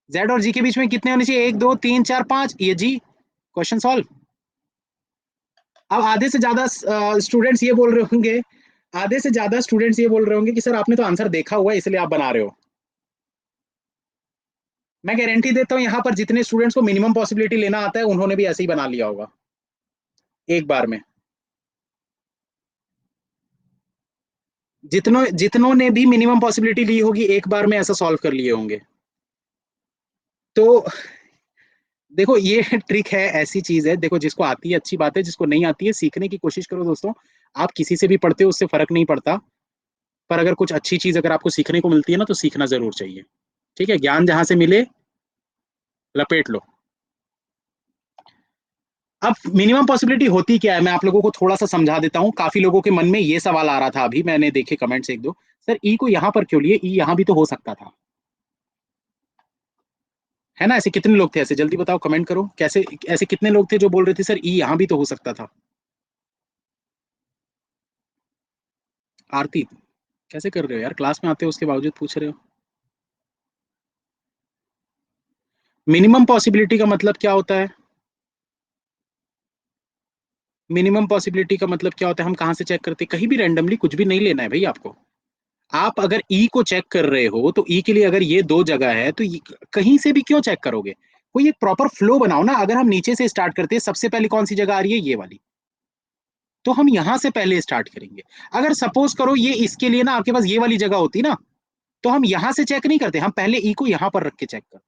जेड और जी के बीच में कितने होने चाहिए, 1 2 3 4 5, ये जी, क्वेश्चन सॉल्व। अब आधे से ज्यादा स्टूडेंट्स ये बोल रहे होंगे आधे से ज्यादा स्टूडेंट्स ये बोल रहे होंगे कि सर आपने तो आंसर देखा हुआ है इसलिए आप बना रहे हो। मैं गारंटी देता हूँ यहाँ पर जितने स्टूडेंट्स को मिनिमम पॉसिबिलिटी लेना आता है उन्होंने भी ऐसे ही बना लिया होगा एक बार में। जितनों जितनों ने भी मिनिमम पॉसिबिलिटी ली होगी एक बार में ऐसा सॉल्व कर लिए होंगे। तो देखो ये ट्रिक है, ऐसी चीज है, देखो जिसको आती है अच्छी बात है, जिसको नहीं आती है सीखने की कोशिश करो दोस्तों। आप किसी से भी पढ़ते हो उससे फर्क नहीं पड़ता, पर अगर कुछ अच्छी चीज अगर आपको सीखने को मिलती है ना तो सीखना जरूर चाहिए। ठीक है, ज्ञान जहां से मिले लपेट लो। अब मिनिमम पॉसिबिलिटी होती क्या है, मैं आप लोगों को थोड़ा सा समझा देता हूँ। काफी लोगों के मन में ये सवाल आ रहा था, अभी मैंने देखे कमेंट्स एक दो, सर ई को यहाँ पर क्यों लिए, ई यहाँ भी तो हो सकता था। है ना, ऐसे कितने लोग थे, ऐसे जल्दी बताओ कमेंट करो, कैसे ऐसे कितने लोग थे जो बोल रहे थे सर ई यहाँ भी तो हो सकता था। आरती, कैसे कर रहे हो यार, क्लास में आते हो उसके बावजूद पूछ रहे हो। मिनिमम पॉसिबिलिटी का मतलब क्या होता है, मिनिमम पॉसिबिलिटी का मतलब क्या होता है, हम कहाँ से चेक करते हैं, कहीं भी रैंडमली कुछ भी नहीं लेना है भाई आपको। आप अगर ई को चेक कर रहे हो तो ई के लिए अगर ये दो जगह है तो कहीं से भी क्यों चेक करोगे, कोई एक प्रॉपर फ्लो बनाओ ना। अगर हम नीचे से स्टार्ट करते हैं, सबसे पहले कौन सी जगह आ रही है, ये वाली, तो हम यहां से पहले स्टार्ट करेंगे। अगर सपोज करो ये इसके लिए ना आपके पास ये वाली जगह होती ना, तो हम यहां से चेक नहीं करते, हम पहले ई को यहां पर रख के चेक करते।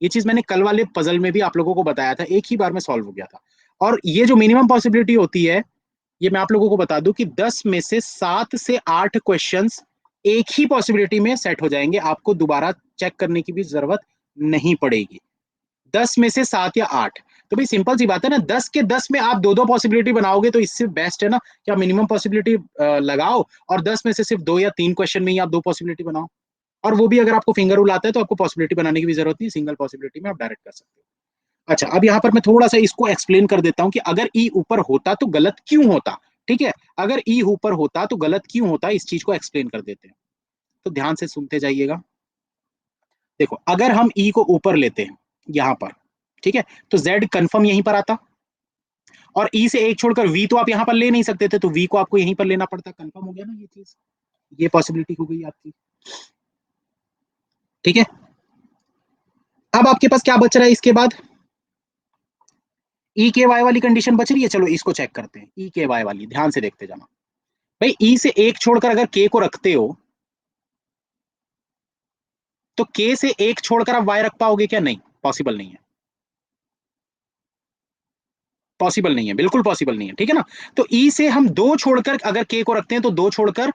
ये चीज मैंने कल वाले पजल में भी आप लोगों को बताया था, एक ही बार में सॉल्व हो गया था। और ये जो मिनिमम पॉसिबिलिटी होती है, ये मैं आप लोगों को बता दूं कि 10 में से 7 से 8 क्वेश्चंस एक ही पॉसिबिलिटी में सेट हो जाएंगे, आपको दोबारा चेक करने की भी जरूरत नहीं पड़ेगी। 10 में से 7 या 8, तो भाई सिंपल सी बात है ना, 10 के 10 में आप दो दो पॉसिबिलिटी बनाओगे तो इससे बेस्ट है ना कि आप मिनिमम पॉसिबिलिटी लगाओ, और 10 में से सिर्फ 2 या 3 क्वेश्चन में ही आप दो पॉसिबिलिटी बनाओ। और वो भी अगर आपको फिंगर रूल आता है तो आपको पॉसिबिलिटी बनाने की भी जरूरत नहीं, सिंगल पॉसिबिलिटी में आप डायरेक्ट कर सकते हो। अच्छा, अब यहाँ पर मैं थोड़ा सा इसको एक्सप्लेन कर देता हूँ कि अगर ई ऊपर होता तो गलत क्यों होता। ठीक है, अगर ई ऊपर होता तो गलत क्यों होता, इस चीज को एक्सप्लेन कर देते हैं, तो ध्यान से सुनते जाइएगा। देखो, अगर हम ई को ऊपर लेते हैं यहां पर, ठीक है, तो जेड कंफर्म यहीं पर आता, और ई से एक छोड़कर वी तो आप यहां पर ले नहीं सकते थे, तो वी को आपको यहीं पर लेना पड़ता, कंफर्म हो गया ना ये चीज, ये पॉसिबिलिटी हो गई आपकी। ठीक है, अब आपके पास क्या बच रहा है इसके बाद, ई के वाई वाली कंडीशन बच रही है, चलो इसको चेक करते हैं, ई के वाई वाली ध्यान से देखते जाना। भाई ई से एक छोड़कर अगर के को रखते हो, तो के से एक छोड़कर आप वाई रख पाओगे क्या, नहीं, पॉसिबल नहीं है, पॉसिबल नहीं है, बिल्कुल पॉसिबल नहीं है, ठीक है ना। तो ई से हम दो छोड़कर अगर के को रखते हैं तो दो छोड़कर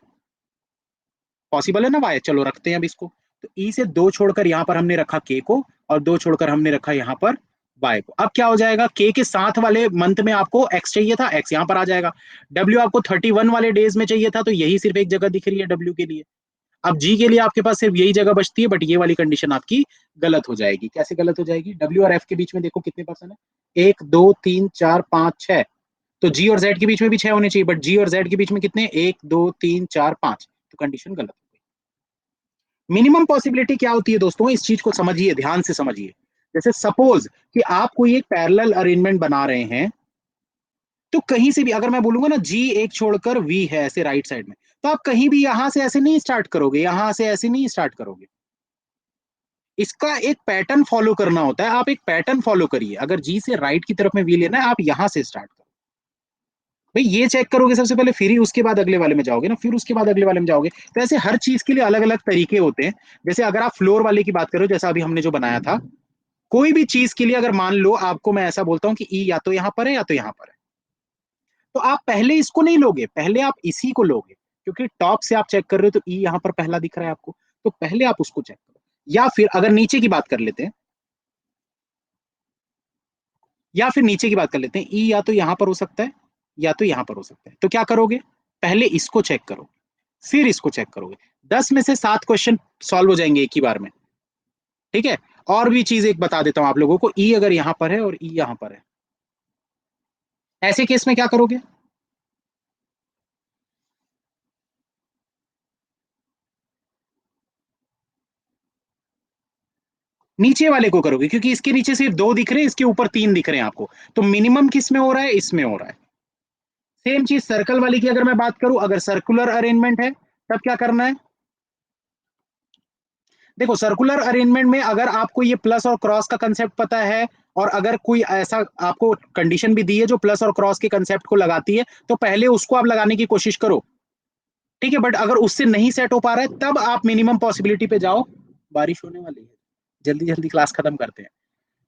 पॉसिबल है ना वाई, चलो रखते हैं अब इसको। तो ई से दो छोड़कर यहां पर हमने रखा के को, और दो छोड़कर हमने रखा यहां पर वाई को। अब क्या हो जाएगा, के साथ वाले मंथ में आपको एक्स चाहिए था, एक्स यहां पर आ जाएगा। डब्ल्यू आपको 31 वाले डेज में चाहिए था, तो यही सिर्फ एक जगह दिख रही है डब्ल्यू के लिए। अब जी के लिए आपके पास सिर्फ यही जगह बचती है, बट ये वाली कंडीशन आपकी गलत हो जाएगी। कैसे गलत हो जाएगी, डब्ल्यू और एफ के बीच में देखो कितने पर्सन है, 1 2 3 4 5 6, तो जी और जेड के बीच में भी 6 होने चाहिए, बट जी और जेड के बीच में कितने, 1 2 3 4 5, तो कंडीशन गलत हो गई। मिनिमम पॉसिबिलिटी क्या होती है दोस्तों, इस चीज को समझिए, ध्यान से समझिए। जैसे सपोज कि आप कोई एक पैरेलल अरेंजमेंट बना रहे हैं, तो कहीं से भी अगर मैं बोलूंगा ना जी एक छोड़कर वी है ऐसे राइट साइड में, तो आप कहीं भी यहां से ऐसे नहीं स्टार्ट करोगे, यहां से ऐसे नहीं स्टार्ट करोगे। इसका एक पैटर्न फॉलो करना होता है, आप एक पैटर्न फॉलो करिए। अगर जी से राइट की तरफ में वी लेना है, आप यहां से स्टार्ट करो। भाई ये चेक करोगे सबसे पहले, फिर ही उसके बाद अगले वाले में जाओगे ना, फिर उसके बाद अगले वाले में जाओगे। तो ऐसे हर चीज के लिए अलग अलग तरीके होते हैं। जैसे अगर आप फ्लोर वाले की बात करो, जैसा अभी हमने जो बनाया था, कोई भी चीज के लिए अगर मान लो आपको मैं ऐसा बोलता हूँ कि ई या तो यहां पर है या तो यहां पर है, तो आप पहले इसको नहीं लोगे, पहले आप इसी को लोगे, क्योंकि टॉप से आप चेक कर रहे हो तो ई यहां पर पहला दिख रहा है आपको, तो पहले आप उसको चेक करो। या फिर अगर नीचे की बात कर लेते हैं, या फिर नीचे की बात कर लेते हैं, ई या तो यहां पर हो सकता है या तो यहां पर हो सकता है, तो क्या करोगे, पहले इसको चेक करो, फिर इसको चेक करोगे। 10 में से 7 क्वेश्चन सॉल्व हो जाएंगे एक ही बार में। ठीक है, और भी चीज एक बता देता हूं आप लोगों को, ई अगर यहां पर है और ई यहां पर है, ऐसे केस में क्या करोगे, नीचे वाले को करोगे, क्योंकि इसके नीचे सिर्फ दो दिख रहे हैं, इसके ऊपर तीन दिख रहे हैं आपको, तो मिनिमम किस में हो रहा है, इसमें हो रहा है। सेम चीज सर्कल वाली की अगर मैं बात करूं, अगर सर्कुलर अरेंजमेंट है तब क्या करना है? देखो सर्कुलर अरेंजमेंट में अगर आपको ये प्लस और क्रॉस का कंसेप्ट पता है, और अगर कोई ऐसा आपको कंडीशन भी दी है जो प्लस और क्रॉस के कंसेप्ट को लगाती है, तो पहले उसको आप लगाने की कोशिश करो। ठीक है, बट अगर उससे नहीं सेट हो पा रहा है तब आप मिनिमम पॉसिबिलिटी पे जाओ। बारिश होने वाली है, जल्दी जल्दी क्लास खत्म करते हैं।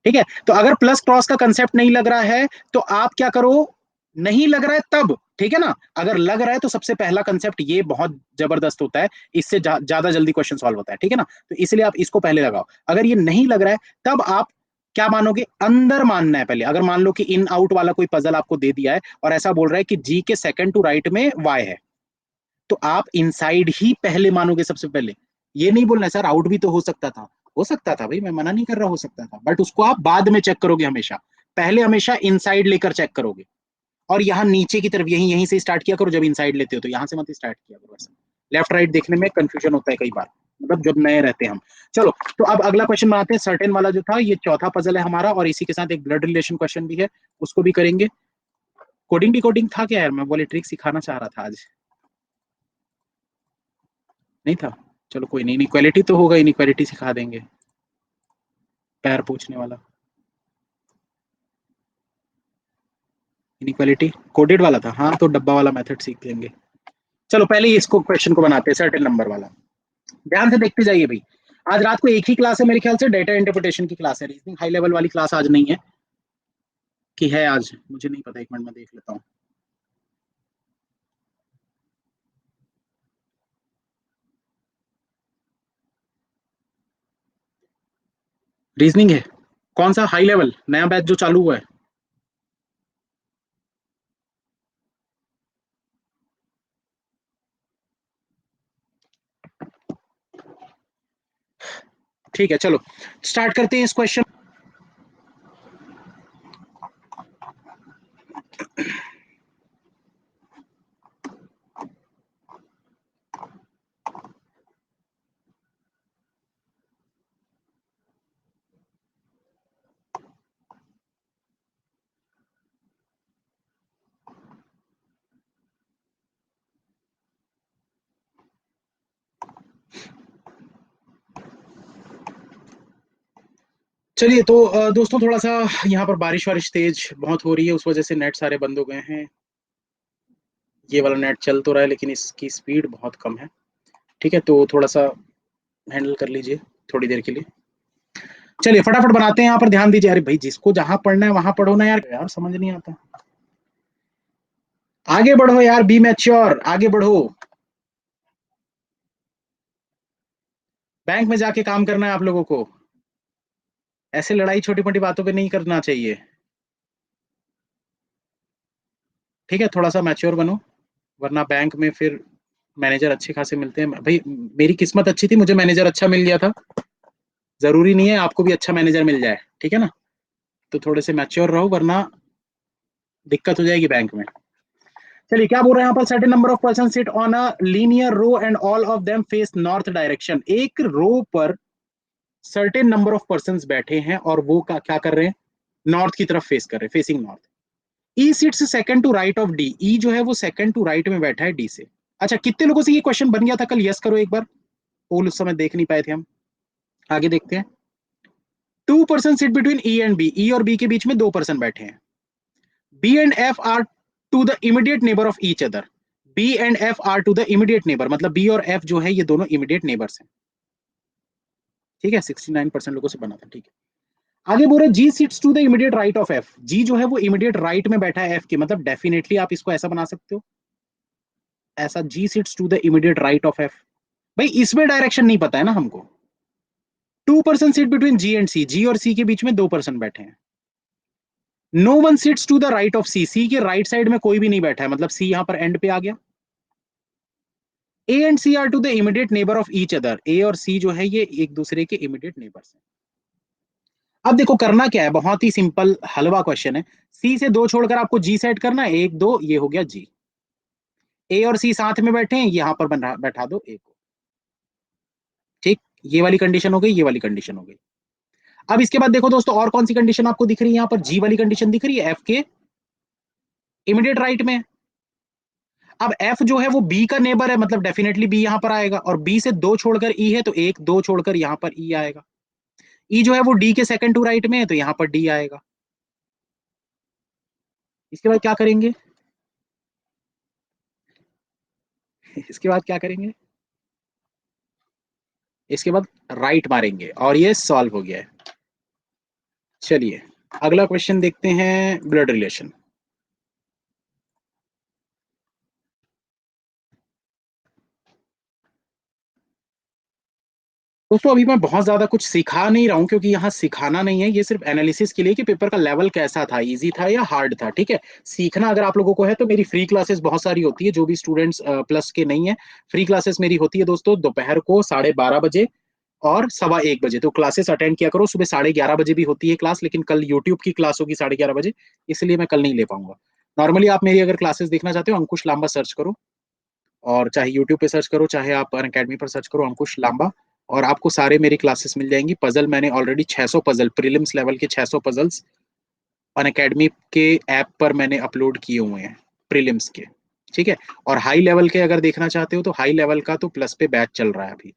ठीक है, तो अगर प्लस क्रॉस का कंसेप्ट नहीं लग रहा है तो आप क्या करो, नहीं लग रहा है तब, ठीक है ना, अगर लग रहा है तो सबसे पहला कंसेप्ट ये बहुत जबरदस्त होता है, इससे ज्यादा जल्दी क्वेश्चन सॉल्व होता है, ठीक है ना, तो इसलिए आप इसको पहले लगाओ। अगर ये नहीं लग रहा है तब आप क्या मानोगे, अंदर मानना है पहले। अगर मान लो कि इन आउट वाला कोई पजल आपको दे दिया है और ऐसा बोल रहा है कि जी के सेकंड टू राइट में वाई है, तो आप इनसाइड ही पहले मानोगे सबसे पहले। ये नहीं बोलना है सर आउट भी तो हो सकता था, हो सकता था भाई, मैं मना नहीं कर रहा, हो सकता था, बट उसको आप बाद में चेक करोगे हमेशा, पहले हमेशा इनसाइड लेकर चेक करोगे। और यहाँ नीचे की तरफ यहीं यहीं से स्टार्ट किया करो, जब इनसाइड लेते हो तो यहाँ से मत स्टार्ट किया करो, ऐसा लेफ्ट राइट देखने में कंफ्यूजन होता है कई बार, मतलब जब नए रहते हैं हम। चलो, तो अब अगला क्वेश्चन बनाते हैं, सर्टेन वाला जो था, ये चौथा पजल है हमारा, और इसी के साथ एक ब्लड रिलेशन क्वेश्चन भी है, उसको भी करेंगे। कोडिंग डिकोडिंग था क्या यार, मैं बोले ट्रिक सिखाना चाह रहा था आज, नहीं था? चलो कोई नहीं, इनइक्वालिटी तो होगा, इनइक्वालिटी सिखा देंगे, पैर पूछने वाला इनइक्वालिटी कोडेड वाला था, हाँ तो डब्बा वाला मेथड सीख लेंगे। चलो पहले ही इसको क्वेश्चन को बनाते हैं, सर्टेन नंबर वाला, ध्यान से देखते जाइए भाई। आज रात को एक ही क्लास है मेरे ख्याल से, डेटा इंटरप्रिटेशन की क्लास है, रीजनिंग हाई लेवल वाली क्लास आज नहीं है, कि है आज मुझे नहीं पता, एक मिनट में देख लेता हूँ। रीजनिंग है, कौन सा हाई लेवल नया बैच जो चालू हुआ है? ठीक है, चलो स्टार्ट करते हैं इस क्वेश्चन। चलिए तो दोस्तों थोड़ा सा यहाँ पर बारिश वारिश तेज बहुत हो रही है, उस वजह से नेट सारे बंद हो गए हैं। ये वाला नेट चल तो रहा है लेकिन इसकी स्पीड बहुत कम है। ठीक है, तो थोड़ा सा हैंडल कर लीजिए थोड़ी देर के लिए। चलिए फटाफट बनाते हैं, यहाँ पर ध्यान दीजिए, अरे भाई जिसको जहां पढ़ना है वहां पढ़ो ना यार, यार समझ नहीं आता। आगे बढ़ो यार, बी मैच्योर, आगे बढ़ो। बैंक में जाके काम करना है आप लोगों को, ऐसे लड़ाई छोटी मोटी बातों पे नहीं करना चाहिए। ठीक है, थोड़ा सा मैच्योर बनो, वरना बैंक में फिर मैनेजर अच्छे खासे मिलते हैं भाई। मेरी किस्मत अच्छी थी, मुझे मैनेजर अच्छा मिल गया था, जरूरी नहीं है आपको भी अच्छा मैनेजर मिल जाए, ठीक है ना, तो थोड़े से मैच्योर रहो वरना दिक्कत हो जाएगी बैंक में। चलिए क्या बोल रहे हैं यहाँ पर, certain number of person sit on a linear row and all of them face north direction. एक रो पर सर्टेन नंबर ऑफ पर्सन बैठे हैं और वो क्या कर रहे हैं, नॉर्थ की तरफ फेस कर रहे हैं, facing north. E sits second to right of D, E जो है वो सेकंड टू राइट में बैठा है डी से। अच्छा कितने लोगों से ये क्वेश्चन बन गया था कल, यस करो एक बार, पोल उस समय देख नहीं पाए थे हम, आगे देखते हैं। Two person sit between E and B, E और बी के बीच में दो पर्सन बैठे हैं। B and F are to the immediate neighbour of each other, B and F are to the immediate neighbour, मतलब बी और एफ जो है ये दोनों इमीडिएट नेबर्स हैं। ठीक है, 69% लोगों से बना था, ठीक है। आगे बोल रहे G sits to the immediate right of F, G जो है वो इमीडिएट राइट में बैठा है एफ के, मतलब डेफिनेटली आप इसको ऐसा बना सकते हो, ऐसा G sits to the immediate right of F. भाई इसमें डायरेक्शन नहीं पता है ना हमको। Two person seat between G and C, G और सी के बीच में दो पर्सन बैठे हैं। No one sits to the right of C, C के राइट साइड में कोई भी नहीं बैठा है, मतलब सी यहां पर एंड पे आ गया। A and C are to the immediate neighbour of each other, A और सी जो है ये एक दूसरे के इमीडिएट नेबर्स हैं। अब देखो करना क्या है, बहुत ही सिंपल हलवा क्वेश्चन है। सी से दो छोड़कर आपको जी सेट करना है, एक दो ये हो गया जी। ए और सी साथ में बैठे हैं, यहां पर बैठा दो ए को। ठीक, ये वाली कंडीशन हो गई, ये वाली कंडीशन हो गई। अब इसके बाद देखो दोस्तों और कौन सी कंडीशन आपको दिख रही है, यहाँ पर जी वाली कंडीशन दिख रही है, एफ के इमीडिएट राइट में। अब एफ जो है वो बी का नेबर है, मतलब डेफिनेटली बी यहाँ पर आएगा, और बी से दो छोड़कर ई है तो एक, दो छोड़कर यहाँ पर ई आएगा। ई जो है वो डी के सेकंड टू राइट में है तो यहाँ पर डी आएगा। इसके बाद क्या करेंगे? इसके बाद क्या करेंगे? इसके बाद राइट मारेंगे और ये सॉल्व हो गया है। चलिए अगला क्वेश्चन देखते हैं, ब्लड रिलेशन। दोस्तों अभी मैं बहुत ज्यादा कुछ सिखा नहीं रहा हूँ, क्योंकि यहाँ सिखाना नहीं है, ये सिर्फ एनालिसिस के लिए कि पेपर का लेवल कैसा था, इजी था या हार्ड था। ठीक है, सीखना अगर आप लोगों को है तो मेरी फ्री क्लासेस बहुत सारी होती है, जो भी स्टूडेंट्स प्लस के नहीं है, फ्री क्लासेस मेरी होती है दोस्तों, दोपहर को 12:30 बजे और 1:15 बजे। तो क्लासेस अटेंड किया करो, सुबह 11:30 बजे भी होती है क्लास, लेकिन कल यूट्यूब की क्लास होगी 11:30 बजे, इसलिए मैं कल नहीं ले पाऊंगा। नॉर्मली आप मेरी अगर क्लासेस देखना चाहते हो, अंकुश लांबा सर्च करो, और चाहे यूट्यूब पे सर्च करो, चाहे आप अकेडमी पर सर्च करो अंकुश लांबा, और आपको सारे मेरी क्लासेस मिल जाएंगी। पजल मैंने ऑलरेडी 600 पजल, प्रीलिम्स लेवल के 600 पजल्स अकेडमी के ऐप पर मैंने अपलोड किए हुए हैं, प्रीलिम्स के। ठीक है, और हाई लेवल के अगर देखना चाहते हो तो हाई लेवल का तो प्लस पे बैच चल रहा है अभी,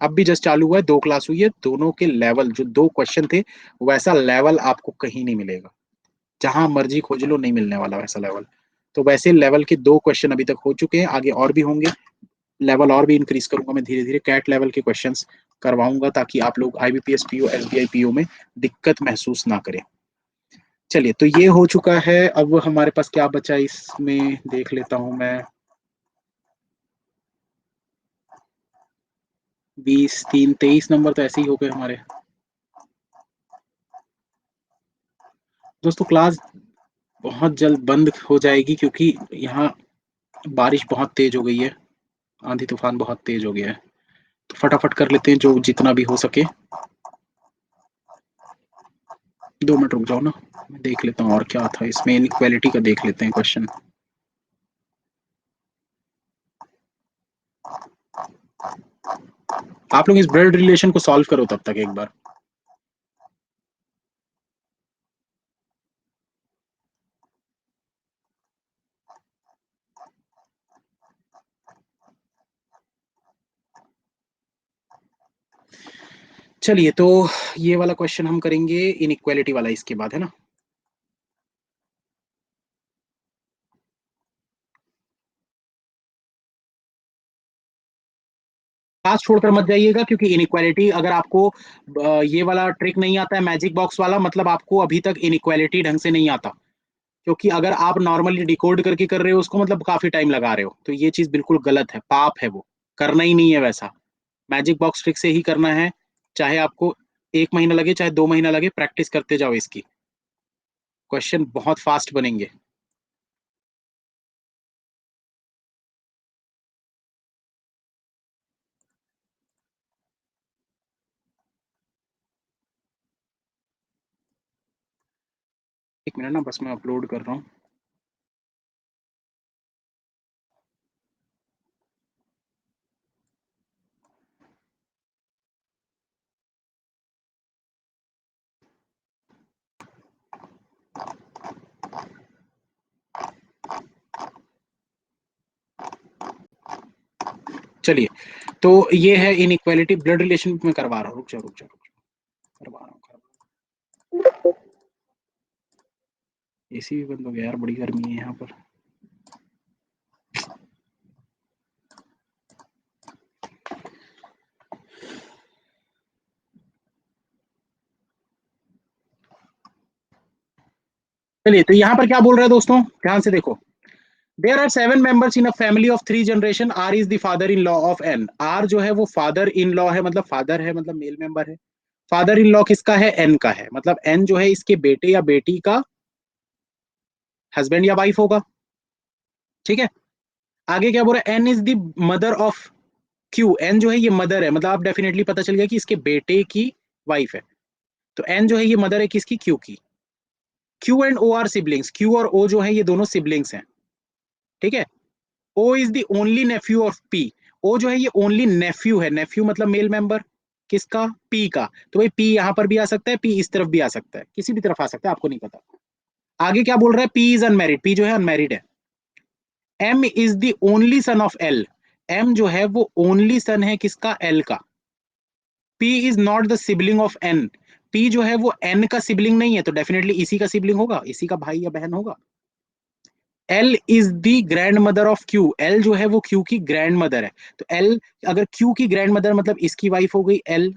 अब भी जस्ट चालू हुआ है, 2 क्लास हुई है, दोनों के लेवल जो 2 क्वेश्चन थे वैसा लेवल आपको कहीं नहीं मिलेगा, जहां मर्जी खोज लो नहीं मिलने वाला वैसा लेवल। तो वैसे लेवल के 2 क्वेश्चन अभी तक हो चुके हैं, आगे और भी होंगे, लेवल और भी इंक्रीज करूंगा मैं धीरे धीरे, कैट लेवल के क्वेश्चंस करवाऊंगा, ताकि आप लोग आईबीपीएस पीओ एसबीआई पीओ में दिक्कत महसूस ना करें। चलिए तो ये हो चुका है, अब हमारे पास क्या बचा इसमें देख लेता हूं मैं। 20, 3, 23 नंबर तो ऐसे ही हो गए हमारे। दोस्तों क्लास बहुत जल्द बंद हो जाएगी, क्योंकि यहाँ बारिश बहुत तेज हो गई है, आंधी तूफान बहुत तेज हो गया है, तो फटाफट कर लेते हैं जो जितना भी हो सके। 2 मिनट रुक जाओ ना, मैं देख लेता हूँ और क्या था इसमें, इनइक्वालिटी का देख लेते हैं क्वेश्चन। आप लोग इस ब्लड रिलेशन को सॉल्व करो तब तक एक बार। चलिए तो ये वाला क्वेश्चन हम करेंगे इनइक्वालिटी वाला इसके बाद, है ना। क्लास छोड़कर मत जाइएगा, क्योंकि इनइक्वालिटी अगर आपको ये वाला ट्रिक नहीं आता है मैजिक बॉक्स वाला, मतलब आपको अभी तक इनइक्वालिटी ढंग से नहीं आता, क्योंकि अगर आप नॉर्मली डिकोड करके कर रहे हो उसको, मतलब काफी टाइम लगा रहे हो, तो ये चीज बिल्कुल गलत है, पाप है वो, करना ही नहीं है वैसा। मैजिक बॉक्स ट्रिक से ही करना है, चाहे आपको 1 महीना लगे चाहे 2 महीना लगे, प्रैक्टिस करते जाओ इसकी, क्वेश्चन बहुत फास्ट बनेंगे। 1 मिनट ना, बस मैं अपलोड कर रहा हूँ। चलिए तो ये है इनइक्वालिटी, ब्लड रिलेशन में करवा रहा हूँ, रुक जाओ रुक जाओ रुक जाओ, करवा रहा हूँ एसी भी बंद हो गया यार, बड़ी गर्मी है यहाँ पर। चलिए तो यहाँ पर क्या बोल रहा है दोस्तों, ध्यान से देखो। There are 7 members in a family of 3 generation, R is the father in law of N. R जो है वो फादर इन लॉ है, मतलब फादर है, मतलब मेल मेंबर है। फादर इन लॉ किसका है? एन का है, मतलब एन जो है इसके बेटे या बेटी का हस्बैंड या वाइफ होगा। ठीक है, आगे क्या बोल रहा है, N is the mother of Q. N जो है ये मदर है, मतलब आप डेफिनेटली पता चल गया कि इसके बेटे की वाइफ है। तो एन जो है ये मदर है किसकी? क्यू की। Q and O are siblings, Q और ओ जो है ये दोनों सिबलिंग्स हैं। ठीक है, O is the only nephew of P. O जो है ये ओनली नेफ्यू है, नेफ्यू मतलब मेल मेंबर किसका? पी का। तो भाई पी यहां पर भी आ सकता है, पी इस तरफ भी आ सकता है, किसी भी तरफ आ सकता है, आपको नहीं पता। आगे क्या बोल रहा है, पी इज अनमैरिड, पी जो है अनमैरिड है। M is the only son of L। M जो है वो ओनली सन है किसका? L का। P is not the sibling of N। P जो है वो N का सिबलिंग नहीं है, तो डेफिनेटली इसी का सिबलिंग होगा, इसी का भाई या बहन होगा। L is the grand mother of Q। L जो है वो Q की ग्रैंड मदर है। तो L अगर Q की ग्रैंड मदर मतलब इसकी वाइफ हो गई L।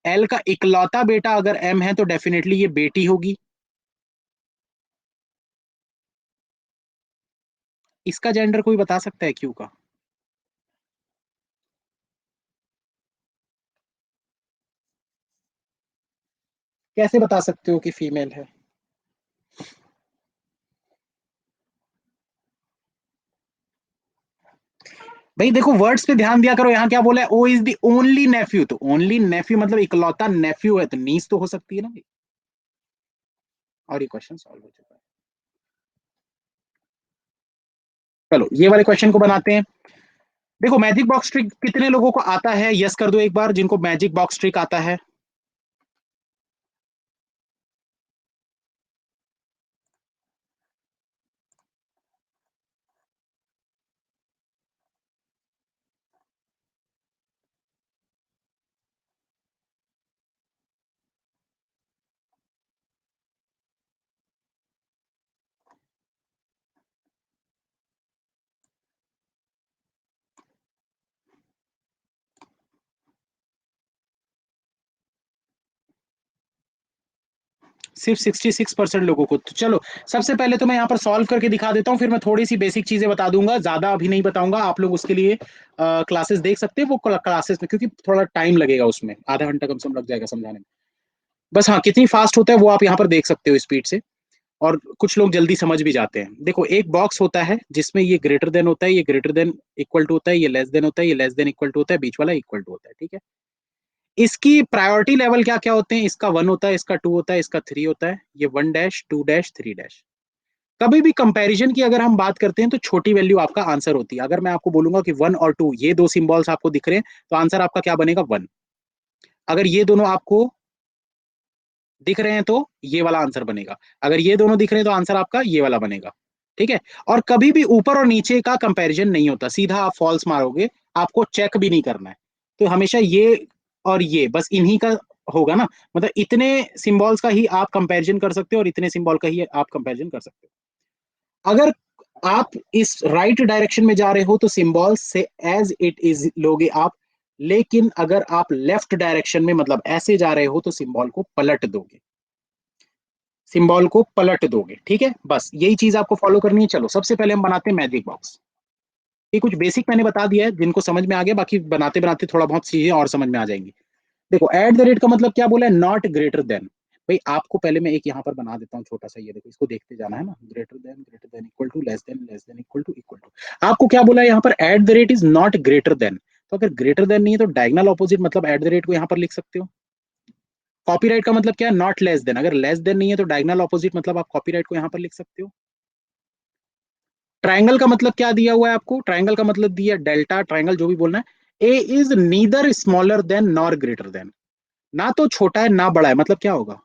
L का इकलौता बेटा अगर M है तो डेफिनेटली ये बेटी होगी। इसका जेंडर कोई बता सकता है Q का? कैसे बता सकते हो कि फीमेल है? भाई देखो वर्ड्स पे ध्यान दिया करो, यहाँ क्या बोला है? O is the only nephew, तो ओनली नेफ्यू मतलब इकलौता नेफ्यू है, तो नीस तो हो सकती है ना भाई। और ये क्वेश्चन सॉल्व हो चुका है। चलो ये वाले क्वेश्चन को बनाते हैं। देखो मैजिक बॉक्स ट्रिक कितने लोगों को आता है? यस कर दो एक बार जिनको मैजिक बॉक्स ट्रिक आता है। सिर्फ 66% लोगों को। तो चलो सबसे पहले तो मैं यहाँ पर सॉल्व करके दिखा देता हूँ, फिर मैं थोड़ी सी बेसिक चीजें बता दूंगा, ज्यादा अभी नहीं बताऊंगा। आप लोग उसके लिए क्लासेस देख सकते हैं, वो क्लासेस में, क्योंकि थोड़ा टाइम लगेगा उसमें, आधा घंटा कम से कम लग जाएगा समझाने में। बस हाँ, कितनी फास्ट होता है वो आप यहाँ पर देख सकते हो स्पीड से। और कुछ लोग जल्दी समझ भी जाते हैं। देखो एक बॉक्स होता है जिसमें ये ग्रेटर देन होता है, ये ग्रेटर देन इक्वल टू होता है, ये लेस देन होता है, ये लेस देन इक्वल टू होता है, बीच वाला इक्वल टू होता है, ठीक है। इसकी प्रायोरिटी लेवल क्या क्या होते हैं? इसका 1 होता है, इसका 2 होता है, इसका 3 होता है, ये 1 डैश 2 डैश 3 डैश। कभी भी कंपैरिजन की अगर हम बात करते हैं तो छोटी वैल्यू आपका आंसर होती है। अगर मैं आपको बोलूंगा कि 1 और 2 ये दो सिंबल्स आपको दिख रहे हैं, तो आंसर आपका क्या बनेगा? 1। अगर ये दोनों आपको दिख रहे हैं तो ये वाला आंसर बनेगा। अगर ये दोनों दिख रहे हैं तो आंसर आपका ये वाला बनेगा, ठीक है। और कभी भी ऊपर और नीचे का कंपैरिजन नहीं होता, सीधा आप फॉल्स मारोगे, आपको चेक भी नहीं करना है। तो हमेशा ये और ये बस इन्हीं का होगा ना, मतलब इतने सिंबल्स का ही आप कंपैरिजन कर सकते हो और इतने सिंबल का ही आप कंपैरिजन कर सकते हो। अगर आप इस राइट डायरेक्शन में जा रहे हो तो सिंबल से एज इट इज लोगे आप, लेकिन अगर आप लेफ्ट डायरेक्शन में मतलब ऐसे जा रहे हो तो सिंबल को पलट दोगे, सिंबल को पलट दोगे, ठीक है। बस यही चीज आपको फॉलो करनी है। चलो सबसे पहले हम बनाते हैं मैजिक बॉक्स। ये कुछ बेसिक मैंने बता दिया है जिनको समझ में आ गया, बाकी बनाते बनाते थोड़ा बहुत चीजें और समझ में आ जाएंगी। देखो एट द रेट का मतलब क्या बोला है? Not greater then. भाई आपको पहले मैं एक यहाँ पर बना देता हूँ छोटा सा, ये देखो इसको देखते जाना है ना। Greater than equal to, less than equal to, equal to. आपको क्या बोला है यहाँ पर? At the rate is not greater than. तो अगर ग्रेटर देन नहीं है तो डायगनल ऑपोजिट मतलब एट द रेट को यहाँ पर लिख सकते हो। कॉपीराइट का मतलब क्या है? Not less than. अगर लेस देन नहीं है तो डायगनल ऑपोजिट मतलब आप कॉपीराइट को यहाँ पर लिख सकते हो। ट्राइंगल का मतलब क्या दिया हुआ है आपको? ट्राइंगल का मतलब दिया डेल्टा, ट्राइंगल जो भी बोलना है। A is neither smaller than nor greater than. ना तो छोटा है ना बड़ा है, मतलब क्या होगा?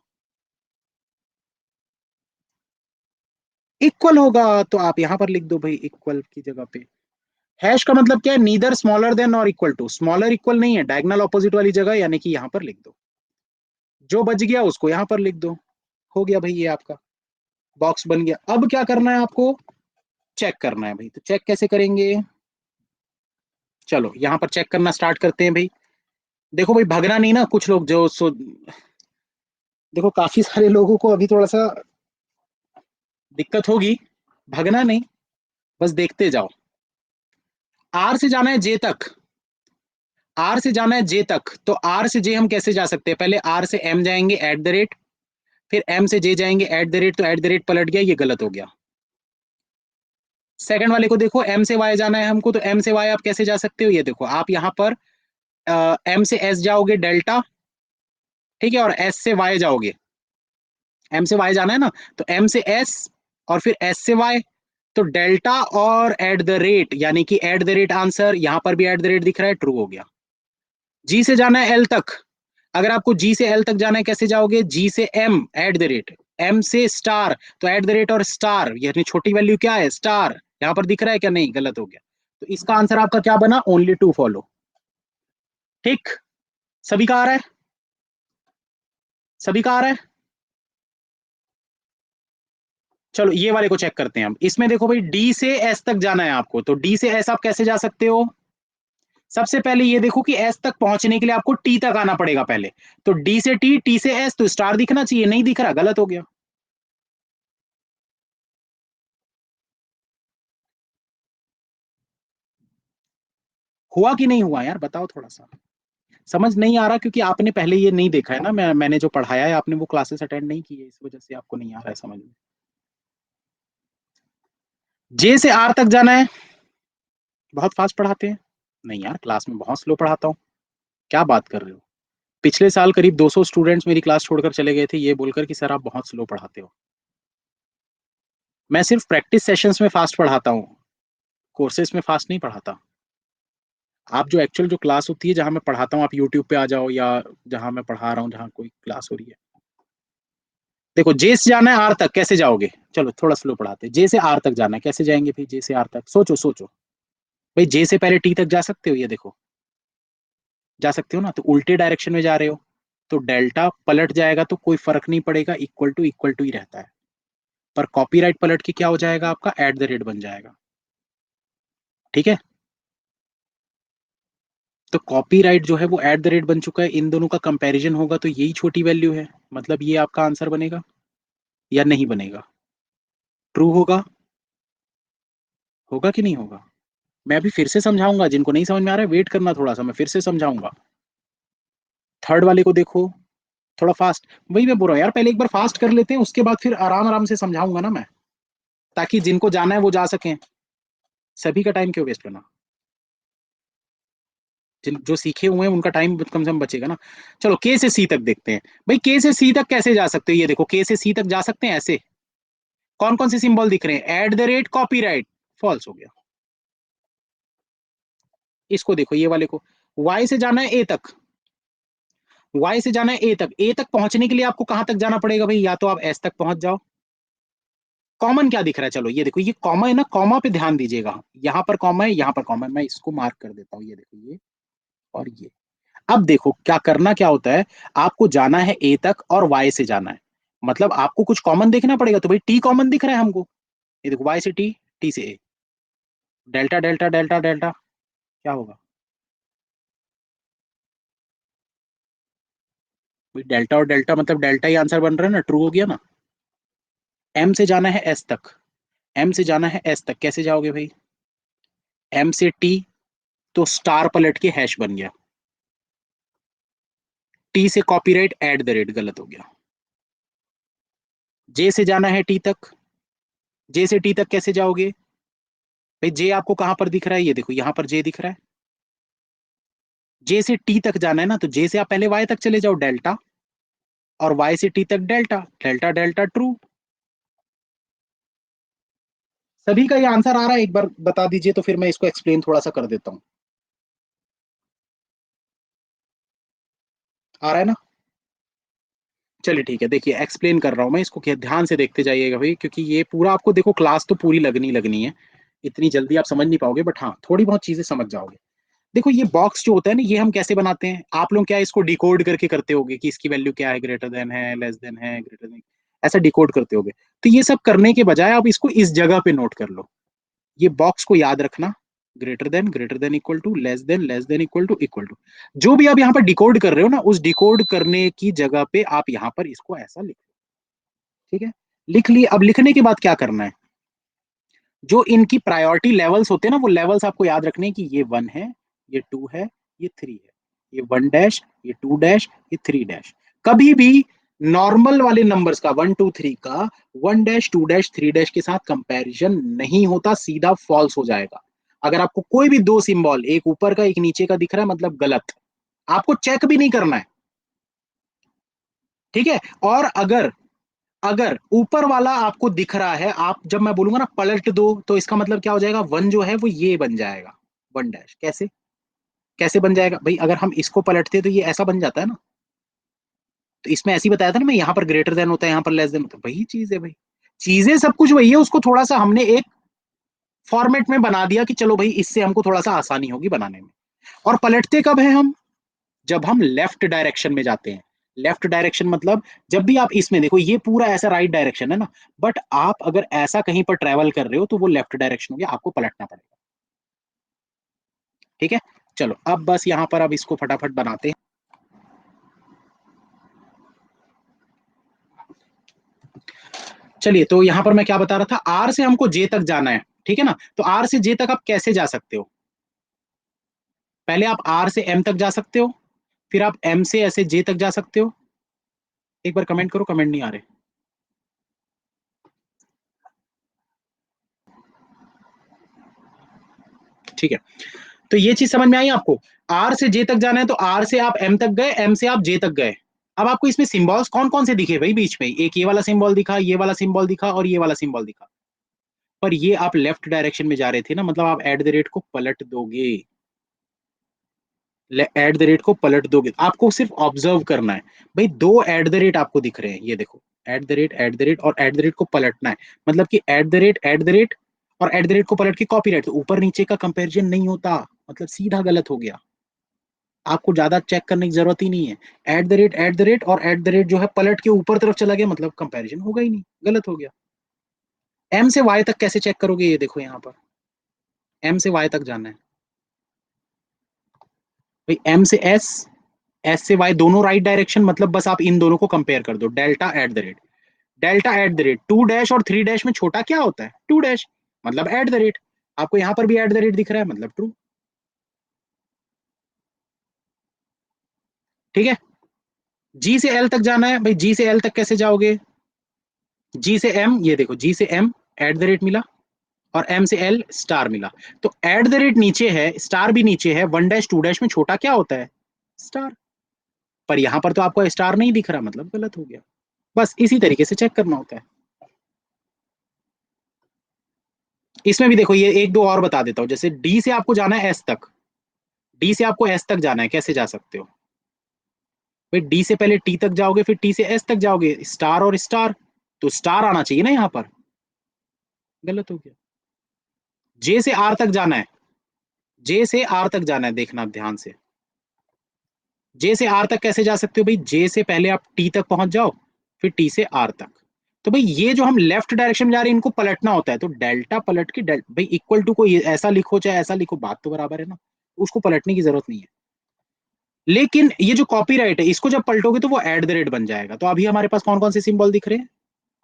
इक्वल होगा, तो आप यहां पर लिख दो भाई इक्वल की जगह पे। हैश का मतलब क्या है? नीदर स्मॉलर देन और इक्वल टू। स्मॉलर इक्वल नहीं है, डायगनल ऑपोजिट वाली जगह, यानी कि यहां पर लिख दो। जो बच गया उसको यहां पर लिख दो। हो गया भाई, ये आपका बॉक्स बन गया। अब क्या करना है आपको? चेक करना है भाई। तो चेक कैसे करेंगे? चलो यहां पर चेक करना स्टार्ट करते हैं भाई। देखो भाई भगना नहीं ना, कुछ लोग जो देखो काफी सारे लोगों को अभी थोड़ा सा दिक्कत होगी। भगना नहीं, बस देखते जाओ। आर से जाना है जे तक। आर से जाना है जे तक, तो आर से जे हम कैसे जा सकते हैं? पहले आर से एम जाएंगे एट द रेट, फिर एम से जे जाएंगे एट द रेट, तो एट द रेट पलट गया, ये गलत हो गया। सेकंड वाले को देखो, एम से वाई जाना है हमको, तो एम से वाई आप कैसे जा सकते हो? ये देखो आप यहाँ पर एम से एस जाओगे डेल्टा, ठीक है, और एस से वाई जाओगे। एम से वाई जाना है ना, तो एम से एस और फिर एस से वाई, तो डेल्टा और एट द रेट, यानी कि एट द रेट आंसर, यहां पर भी एट द रेट दिख रहा है, ट्रू हो गया। जी से जाना है एल तक। अगर आपको जी से एल तक जाना है कैसे जाओगे? जी से M at the rate, M से स्टार, तो एट द रेट और स्टार, यानी छोटी वैल्यू क्या है? स्टार, यहाँ पर दिख रहा है क्या? नहीं, गलत हो गया। तो इसका आंसर आपका क्या बना? Only two follow. ठीक, सभी का आ रहा है? सभी का आ रहा है? चलो ये वाले को चेक करते हैं हम। इसमें देखो भाई, डी से एस तक जाना है आपको, तो डी से एस आप कैसे जा सकते हो? सबसे पहले ये देखो कि एस तक पहुंचने के लिए आपको टी तक आना पड़ेगा पहले। तो डी से टी, टी से एस, तो स्टार दिखना चाहिए, नहीं दिख रहा, गलत हो गया। हुआ कि नहीं हुआ यार, बताओ थोड़ा सा। समझ नहीं आ रहा क्योंकि आपने पहले ये नहीं देखा है ना, मैंने जो पढ़ाया है, आपने वो क्लासेस अटेंड नहीं की है, इस वजह से आपको नहीं आ रहा है समझ में। जे से आर तक जाना है। बहुत फास्ट पढ़ाते हैं? नहीं यार, क्लास में बहुत स्लो पढ़ाता हूँ। क्या बात कर रहे हो? पिछले साल करीब 200 स्टूडेंट्स मेरी क्लास छोड़कर चले गए थे ये बोलकर कि सर आप बहुत स्लो पढ़ाते हो। मैं सिर्फ प्रैक्टिस सेशंस में फास्ट पढ़ाता हूँ, कोर्सेज में फास्ट नहीं पढ़ाता। आप जो एक्चुअल जो क्लास होती है जहां मैं पढ़ाता हूँ, आप यूट्यूब पे आ जाओ, या जहां मैं पढ़ा रहा हूँ, जहां कोई क्लास हो रही है। देखो, जे से जाना है आर तक, कैसे जाओगे? चलो थोड़ा स्लो पढ़ाते हैं। जे से आर तक जाना है, कैसे जाएंगे भाई? जे से आर तक सोचो सोचो। भाई जे से पहले टी तक जा सकते हो? ये देखो, जा सकते हो ना? तो उल्टे डायरेक्शन में जा रहे हो, तो डेल्टा पलट जाएगा तो कोई फर्क नहीं पड़ेगा, इक्वल टू ही रहता है। पर कॉपीराइट पलट के क्या हो जाएगा आपका? एट द रेट बन जाएगा। ठीक है, तो कॉपीराइट जो है वो एट द रेट बन चुका है, इन दोनों का कंपैरिजन होगा तो यही छोटी वैल्यू है, मतलब ये आपका आंसर बनेगा या नहीं बनेगा? ट्रू होगा? होगा कि नहीं होगा? मैं अभी फिर से समझाऊंगा, जिनको नहीं समझ में आ रहा है वेट करना थोड़ा सा, मैं फिर से समझाऊंगा। थर्ड वाले को देखो, थोड़ा फास्ट। वही मैं बोल रहा हूँ यार, पहले एक बार फास्ट कर लेते हैं, उसके बाद फिर आराम आराम से समझाऊंगा ना मैं, ताकि जिनको जाना है वो जा सकें। सभी का टाइम क्यों वेस्ट करना? जिन जो सीखे हुए हैं उनका टाइम कम से कम बचेगा ना। चलो के से सी तक देखते हैं। भाई के से सी तक कैसे जा सकते हो? ये देखो, के से सी तक जा सकते हैं ऐसे। कौन कौन से सिंबल दिख रहे हैं? At the rate, copyright, false हो गया। इसको देखो, ये वाले को। वाई से जाना है ए तक, वाई से जाना है ए तक, ए तक पहुंचने के लिए आपको कहां तक जाना पड़ेगा भाई? या तो आप एस तक पहुंच जाओ। कॉमन क्या दिख रहा है? चलो ये देखो, ये कॉमा है ना, कॉमा पे ध्यान दीजिएगा। यहां पर कॉमा है, यहां पर कॉमा है, मैं इसको मार्क कर देता हूँ, ये देखो ये और ये। अब देखो क्या करना, क्या होता है, आपको जाना है ए तक और वाई से जाना है, मतलब आपको कुछ कॉमन देखना पड़ेगा। तो भाई टी कॉमन दिख रहा है हमको, ये देखो, वाई से टी, टी से ए, डेल्टा डेल्टा डेल्टा डेल्टा, क्या होगा भाई? डेल्टा और डेल्टा मतलब डेल्टा ही आंसर बन रहा है ना, ट्रू हो गया ना। एम से जाना है एस तक, एम से जाना है एस तक, कैसे जाओगे भाई? एम से टी, तो स्टार पलट के हैश बन गया। टी से कॉपीराइट एट द रेट, गलत हो गया। जे से जाना है टी तक, जे से टी तक कैसे जाओगे भाई? जे आपको कहां पर दिख रहा है? ये देखो, यहां पर जे दिख रहा है। जे से टी तक जाना है ना, तो जे से आप पहले वाई तक चले जाओ, डेल्टा, और वाई से टी तक डेल्टा, डेल्टा डेल्टा, ट्रू। सभी का ये आंसर आ रहा है? एक बार बता दीजिए तो फिर मैं इसको एक्सप्लेन थोड़ा सा कर देता हूँ। आ रहा है ना? चलिए ठीक है, देखिए एक्सप्लेन कर रहा हूँ मैं इसको, क्या ध्यान से देखते जाइएगा भाई, क्योंकि ये पूरा आपको देखो, क्लास तो पूरी लगनी लगनी है, इतनी जल्दी आप समझ नहीं पाओगे, बट हाँ थोड़ी बहुत चीजें समझ जाओगे। देखो ये बॉक्स जो होता है ना, ये हम कैसे बनाते हैं? आप लोग क्या इसको डिकोड करके करते होगे कि इसकी वैल्यू क्या है, ग्रेटर देन है, लेस देन है, ग्रेटर देन, ऐसा डिकोड करते होगे। तो ये सब करने के बजाय आप इसको इस जगह पे नोट कर लो, ये बॉक्स को याद रखना। Greater than less than equal to, जो भी आप यहाँ पर डिकोड कर रहे हो ना, उस डिकोड करने की जगह पे आप यहाँ पर इसको ऐसा लिख। ठीक है, लिख लिए। अब लिखने के बाद क्या करना है? जो इनकी प्रायोरिटी लेवल्स होते हैं ना, वो लेवल्स आपको याद रखने हैं कि ये 1 है, ये 2 है, ये 3 है, ये 1 डैश, ये 2 डैश, ये 3 डैश। कभी भी नॉर्मल वाले नंबर्स का 1 2 3 का 1 डैश 2 डैश 3 डैश के साथ कंपैरिजन नहीं होता, सीधा फॉल्स हो जाएगा। अगर आपको कोई भी दो सिंबल, एक ऊपर का एक नीचे का दिख रहा है, मतलब गलत, आपको चेक भी नहीं करना है। ठीक है, और अगर अगर ऊपर वाला आपको दिख रहा है, आप जब मैं बोलूंगा ना पलट दो, तो इसका मतलब क्या हो जाएगा? 1 जो है वो ये बन जाएगा, 1 डैश। कैसे? कैसे बन जाएगा भाई? अगर हम इसको पलटते तो ये ऐसा बन जाता है ना। तो इसमें ऐसे ही बताया था ना मैं, यहाँ पर ग्रेटर देन होता है, यहाँ पर लेस देन होता है, वही चीज है भाई। चीजें सब कुछ वही है, उसको थोड़ा सा हमने एक फॉर्मेट में बना दिया कि चलो भाई इससे हमको थोड़ा सा आसानी होगी बनाने में। और पलटते कब है हम? जब हम लेफ्ट डायरेक्शन में जाते हैं। लेफ्ट डायरेक्शन मतलब जब भी आप इसमें देखो, ये पूरा ऐसा राइट डायरेक्शन है ना, बट आप अगर ऐसा कहीं पर ट्रेवल कर रहे हो तो वो लेफ्ट डायरेक्शन हो गया, आपको पलटना पड़ेगा। ठीक है, चलो अब बस यहां पर अब इसको फटाफट बनाते हैं। चलिए, तो यहां पर मैं क्या बता रहा था, आर से हमको जे तक जाना है, ठीक है ना। तो आर से जे तक आप कैसे जा सकते हो? पहले आप आर से एम तक जा सकते हो, फिर आप एम से ऐसे जे तक जा सकते हो। एक बार कमेंट करो, कमेंट नहीं आ रहे। ठीक है, तो ये चीज समझ में आई आपको? आर से जे तक जाना है तो आर से आप एम तक गए, एम से आप जे तक गए। अब आपको इसमें सिंबल्स कौन कौन से दिखे भाई? बीच में एक ये वाला सिंबल दिखा, ये वाला सिंबल दिखा और ये वाला सिंबल दिखा। पर ये आप लेफ्ट डायरेक्शन में जा रहे थे ना, मतलब आप एट द रेट को पलट दोगे। एट द रेट को पलट दोगे, आपको सिर्फ ऑब्जर्व करना है। भाई दो एट द रेट आपको दिख रहे हैं, ये देखो, एट द रेट और एट द रेट को पलटना है। मतलब कि एट द रेट और एट द रेट को पलट के कॉपी राइट, तो ऊपर नीचे का कंपेरिजन नहीं होता, मतलब सीधा गलत हो गया। आपको ज्यादा चेक करने की जरूरत ही नहीं है। एट द रेट और एट द रेट जो है पलट के ऊपर तरफ चला गया, मतलब कंपैरिजन होगा ही नहीं, गलत हो गया। एम से वाई तक कैसे चेक करोगे? ये देखो यहाँ पर एम से वाई तक जाना है। भाई एम से एस, एस से वाई दोनों राइट डायरेक्शन, मतलब बस आप इन दोनों को कंपेयर कर दो। Delta at the rate, delta at the rate, two dash और थ्री डैश में छोटा क्या होता है? टू डैश, मतलब एट द रेट। आपको यहाँ पर भी एट द रेट दिख रहा है, मतलब ट्रू। ठीक है, जी से एल तक जाना है। भाई जी से एल तक कैसे जाओगे? जी से एम, ये देखो जी से एम एट द रेट मिला, और एम से एल स्टार मिला। तो एट द रेट नीचे है, स्टार भी नीचे है, वन डैश टू डैश में छोटा क्या होता है? स्टार। पर यहां पर तो आपको स्टार नहीं दिख रहा, मतलब गलत हो गया। बस इसी तरीके से चेक करना होता है। इसमें भी देखो, ये एक दो और बता देता हूं, जैसे डी से आपको जाना है एस तक, डी से आपको एस तक जाना है, कैसे जा सकते हो? भाई डी से पहले टी तक जाओगे, फिर टी से एस तक जाओगे, स्टार और स्टार, तो स्टार आना चाहिए ना यहाँ पर, गलत हो गया। जे से आर तक जाना है, जे से आर तक जाना है, देखना आप ध्यान से। जे से आर तक कैसे जा सकते हो? भाई जे से पहले आप टी तक पहुंच जाओ, फिर टी से आर तक। तो भाई ये जो हम लेफ्ट डायरेक्शन में जा रहे हैं, इनको पलटना होता है, तो डेल्टा पलट के भाई इक्वल टू को ऐसा लिखो चाहे ऐसा लिखो, बात तो बराबर है ना, उसको पलटने की जरूरत नहीं है। लेकिन ये जो कॉपीराइट है, इसको जब पलटोगे तो वो एट द रेट बन जाएगा। तो अभी हमारे पास कौन कौन से सिंबल दिख रहे हैं?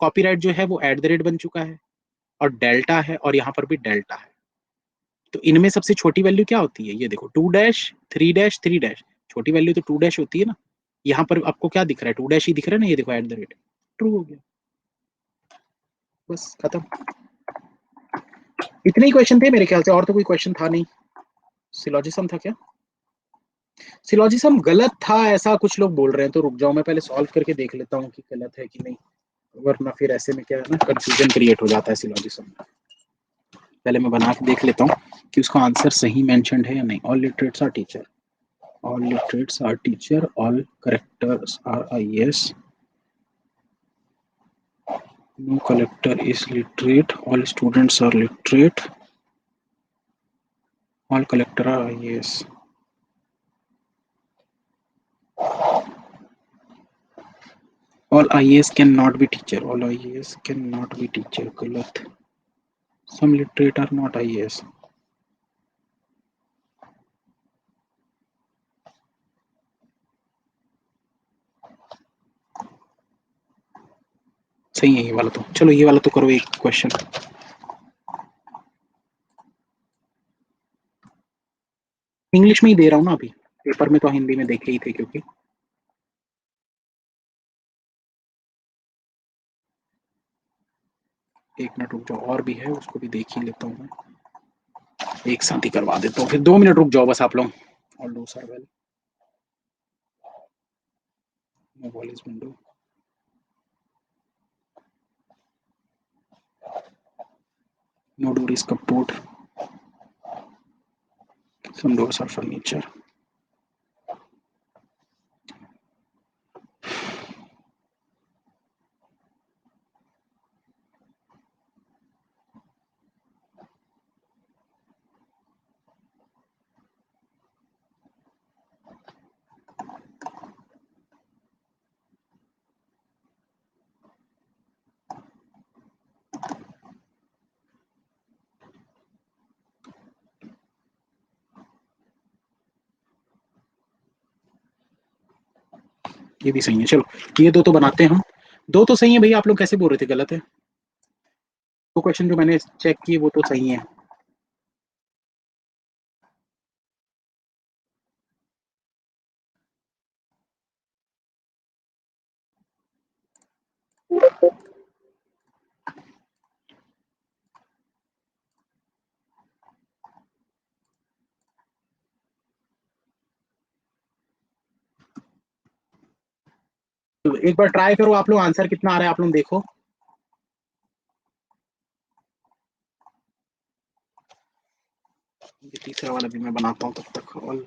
कॉपीराइट जो है वो एट द रेट बन चुका है, और डेल्टा है, और यहाँ पर भी डेल्टा है। तो इनमें सबसे छोटी वैल्यू क्या होती है? ये देखो, two dash three dash three dash, छोटी वैल्यू तो टू डैश होती है ना। यहाँ पर आपको क्या दिख रहा है? टू डैश ही दिख रहा है ना, ये देखो एट द रेट, ट्रू हो गया, बस खत्म। इतने ही क्वेश्चन थे मेरे ख्याल से, और तो कोई क्वेश्चन था नहीं। सिलोजिज्म था क्या? सिलोजिज्म गलत था ऐसा कुछ लोग बोल रहे हैं, तो रुक जाओ मैं पहले सॉल्व करके देख लेता हूँ कि गलत है कि नहीं, वरना फिर ऐसे में क्या है ना, कंफ्यूजन क्रिएट हो जाता है सिलोजिज्म में। पहले मैं बना के देख लेता हूँ कि उसका आंसर सही मेंशन्ड है या नहीं। All literates are teacher, all literates are teacher, all collectors are IAS, no collector is literate, all students are literate, all collector are IAS, all IAS cannot be teacher, all IAS cannot be teacher, गलत, some literate are not IAS, सही है ये वाला। तो चलो ये वाला तो करो एक क्वेश्चन। इंग्लिश में ही दे रहा हूँ ना अभी, पेपर में तो हिंदी में देखे ही थे, क्योंकि एक मिनट रुक जाओ, और भी है उसको भी देख ही लेता हूँ मैं, एक साथ ही करवा देता हूँ, फिर 2 मिनट रुक जाओ बस आप लोग। All doors are wall, no wall is window, no door is kaput, some doors are furniture. ये भी सही है, चलो ये दो तो बनाते हैं हम। दो तो सही है भैया, आप लोग कैसे बोल रहे थे गलत है? दो क्वेश्चन जो मैंने चेक किए वो तो सही है। तो एक बार ट्राई करो आप लोग, आंसर कितना आ रहा है आप लोग देखो। ये तीसरा वाला भी मैं बनाता हूँ तब तक। ऑल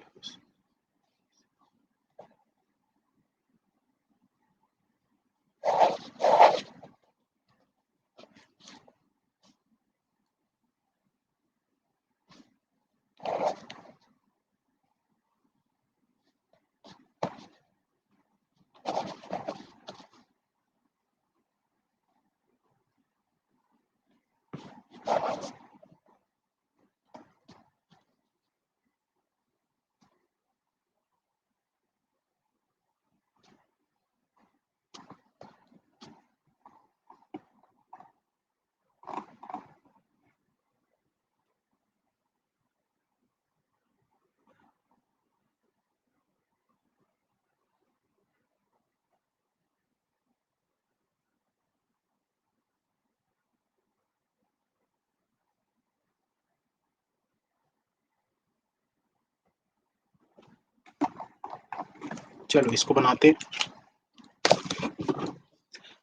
चलो इसको बनाते हैं।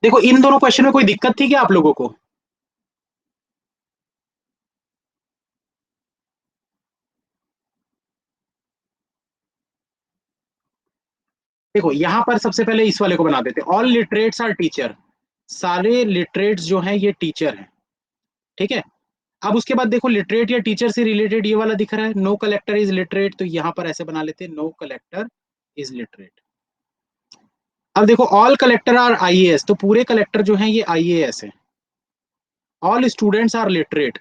देखो इन दोनों क्वेश्चन में कोई दिक्कत थी क्या आप लोगों को? देखो यहाँ पर सबसे पहले इस वाले को बना देते, ऑल लिटरेट्स आर टीचर। सारे लिटरेट्स जो हैं ये टीचर हैं, ठीक है। अब उसके बाद देखो लिटरेट या टीचर से रिलेटेड ये वाला दिख रहा है, नो कलेक्टर इज लिटरेट, तो यहाँ पर ऐसे बना लेते हैं, नो कलेक्टर इज लिटरेट। अब देखो ऑल कलेक्टर आर आईएएस, तो पूरे कलेक्टर जो हैं ये आईएएस है। All students are literate,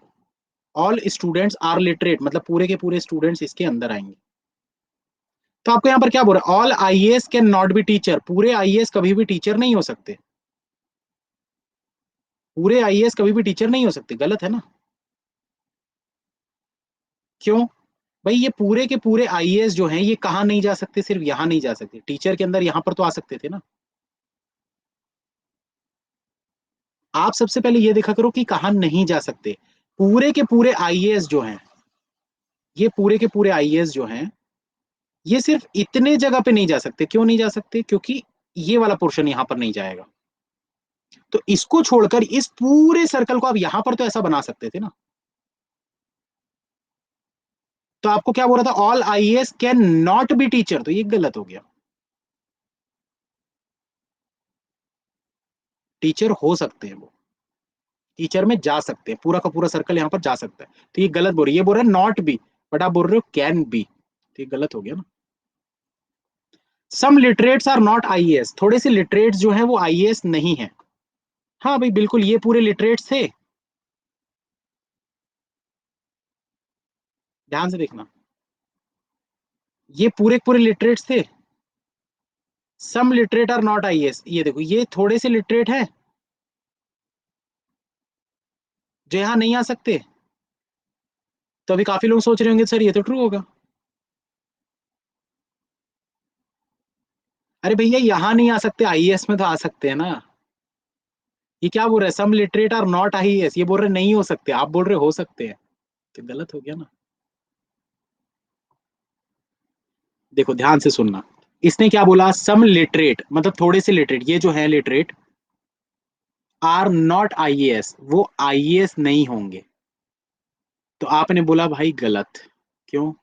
all students are literate मतलब पूरे के पूरे स्टूडेंट्स इसके अंदर आएंगे। तो आपको यहाँ पर क्या बोल रहा है, all IAS can not be teacher, पूरे आईएएस कभी भी टीचर नहीं हो सकते। पूरे आईएएस कभी भी टीचर नहीं हो सकते, गलत है ना? क्यों? भाई ये पूरे के पूरे आईएएस जो हैं ये कहाँ नहीं जा सकते, सिर्फ यहाँ नहीं जा सकते, टीचर के अंदर यहाँ पर तो आ सकते थे ना। आप सबसे पहले ये देखा करो कि कहाँ नहीं जा सकते। पूरे के पूरे आईएएस जो हैं, ये पूरे के पूरे आईएएस जो हैं ये सिर्फ इतने जगह पे नहीं जा सकते। क्यों नहीं जा सकते? क्योंकि ये वाला पोर्शन यहाँ पर नहीं जाएगा। तो इसको छोड़कर इस पूरे सर्कल को आप यहां पर तो ऐसा बना सकते थे ना। तो आपको क्या बोल रहा था, all IAS can not be teacher, तो ये गलत हो गया। टीचर हो सकते हैं वो, टीचर में जा सकते हैं, पूरा का पूरा सर्कल यहाँ पर जा सकता है। तो ये गलत बोल रही है, ये बोल रहा है नॉट बी, बट आप बोल रहे हो कैन बी, तो ये गलत हो गया ना। सम लिटरेट्स आर नॉट आईएएस, थोड़े से लिटरेट्स जो है वो आईएएस नहीं है। हाँ भाई बिल्कुल, ये पूरे लिटरेट्स थे, ध्यान से देखना, ये पूरे पूरे लिटरेट्स थे। सम लिटरेट आर नॉट आईएएस, ये देखो ये थोड़े से लिटरेट है जो यहाँ नहीं आ सकते। तो अभी काफी लोग सोच रहे होंगे सर ये तो ट्रू होगा। अरे भैया यहाँ नहीं आ सकते, आईएएस में तो आ सकते हैं ना। ये क्या बोल रहे हैं, सम लिटरेट आर नॉट आईएएस, ये बोल रहे नहीं हो सकते, आप बोल रहे हो सकते हैं, तो गलत हो गया ना। देखो ध्यान से सुनना, इसने क्या बोला, सम लिटरेट मतलब थोड़े से लिटरेट, ये जो है लिटरेट आर नॉट आईएएस, वो आईएएस नहीं होंगे। तो आपने बोला भाई गलत। क्यों?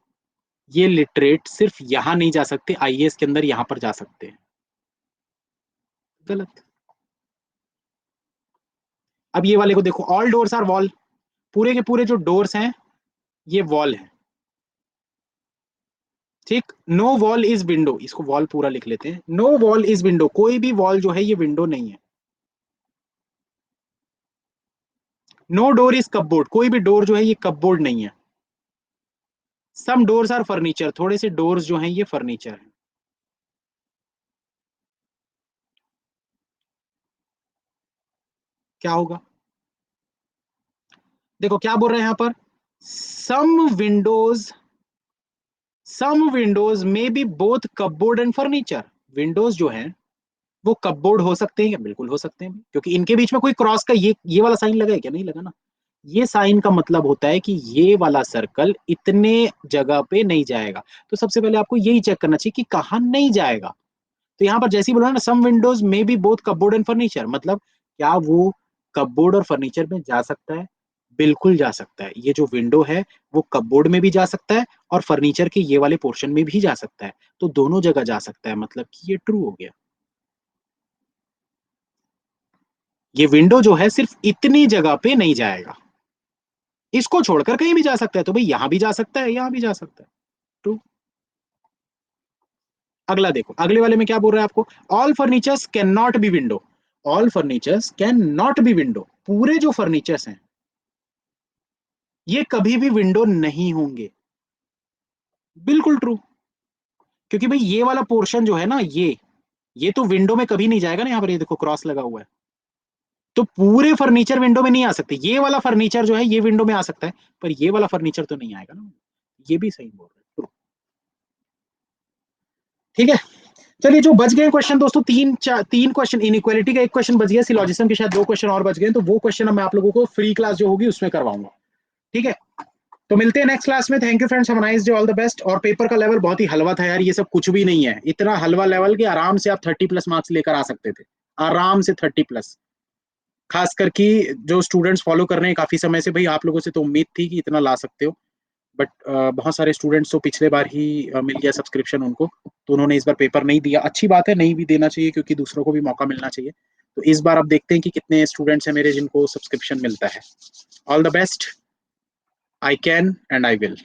ये लिटरेट सिर्फ यहां नहीं जा सकते, आईएएस के अंदर यहां पर जा सकते हैं। गलत। अब ये वाले को देखो, ऑल डोर्स आर वॉल, पूरे के पूरे जो डोर्स हैं ये वॉल है, ठीक। नो वॉल इज विंडो, इसको वॉल पूरा लिख लेते हैं, नो वॉल इज विंडो, कोई भी वॉल जो है ये विंडो नहीं है। नो डोर इज कपबोर्ड, कोई भी डोर जो है ये कपबोर्ड नहीं है। सम डोर्स आर फर्नीचर, थोड़े से डोर्स जो हैं ये फर्नीचर है। क्या होगा? देखो क्या बोल रहे हैं यहां पर, some windows may be both cupboard and furniture. Windows जो है वो कपबोर्ड हो सकते हैं, या बिल्कुल हो सकते हैं, क्योंकि इनके बीच में कोई क्रॉस का ये वाला साइन लगा है क्या? नहीं लगा ना। ये साइन का मतलब होता है कि ये वाला सर्कल इतने जगह पे नहीं जाएगा। तो सबसे पहले आपको यही चेक करना चाहिए कि कहां नहीं जाएगा। तो यहां पर जैसे ही बोला ना, some windows may be both cupboard and furniture, मतलब क्या वो कपबोर्ड और फर्नीचर में जा सकता है? बिल्कुल जा सकता है। ये जो विंडो है वो कपबोर्ड में भी जा सकता है और फर्नीचर के ये वाले पोर्शन में भी जा सकता है। तो दोनों जगह जा सकता है, मतलब कि ये ट्रू हो गया। ये विंडो जो है सिर्फ इतनी जगह पे नहीं जाएगा, इसको छोड़कर कहीं भी जा सकता है। तो भाई यहां भी जा सकता है, यहां भी जा सकता है। ट्रू। अगला देखो, अगले वाले में क्या बोल रहा है आपको, all furnitures can not be window. All furnitures can not be window, पूरे जो फर्नीचर्स हैं ये कभी भी विंडो नहीं होंगे। बिल्कुल ट्रू, क्योंकि भाई ये वाला पोर्शन जो है ना, ये तो विंडो में कभी नहीं जाएगा ना। यहाँ पर ये देखो क्रॉस लगा हुआ है, तो पूरे फर्नीचर विंडो में नहीं आ सकते। ये वाला फर्नीचर जो है ये विंडो में आ सकता है, पर ये वाला फर्नीचर तो नहीं आएगा ना। ये भी सही बोल रहे हैं। ठीक है, चलिए जो बच गए क्वेश्चन दोस्तों, तीन क्वेश्चन, इनइक्वालिटी का एक क्वेश्चन बच गया, सिलोजिज्म के शायद दो क्वेश्चन और बच गए, तो वो क्वेश्चन मैं आप लोगों को फ्री क्लास जो होगी उसमें करवाऊंगा। ठीक है, तो मिलते हैं नेक्स्ट क्लास में। Thank you friends, have a nice day, all the best. और पेपर का लेवल बहुत ही हलवा था यार, ये सब कुछ भी नहीं है। इतना हलवा लेवल कि आराम से आप 30+ मार्क्स लेकर आ सकते थे, आराम से 30+। खास करके जो स्टूडेंट्स फॉलो कर रहे हैं काफी समय से, भाई आप लोगों से तो उम्मीद थी कि इतना ला सकते हो, बट बहुत सारे स्टूडेंट्स तो पिछले बार ही मिल गया सब्सक्रिप्शन उनको, तो उन्होंने इस बार पेपर नहीं दिया। अच्छी बात है, नहीं भी देना चाहिए, क्योंकि दूसरों को भी मौका मिलना चाहिए। तो इस बार अब देखते हैं कि कितने स्टूडेंट्स हैं मेरे जिनको सब्सक्रिप्शन मिलता है। All the best, I can and I will.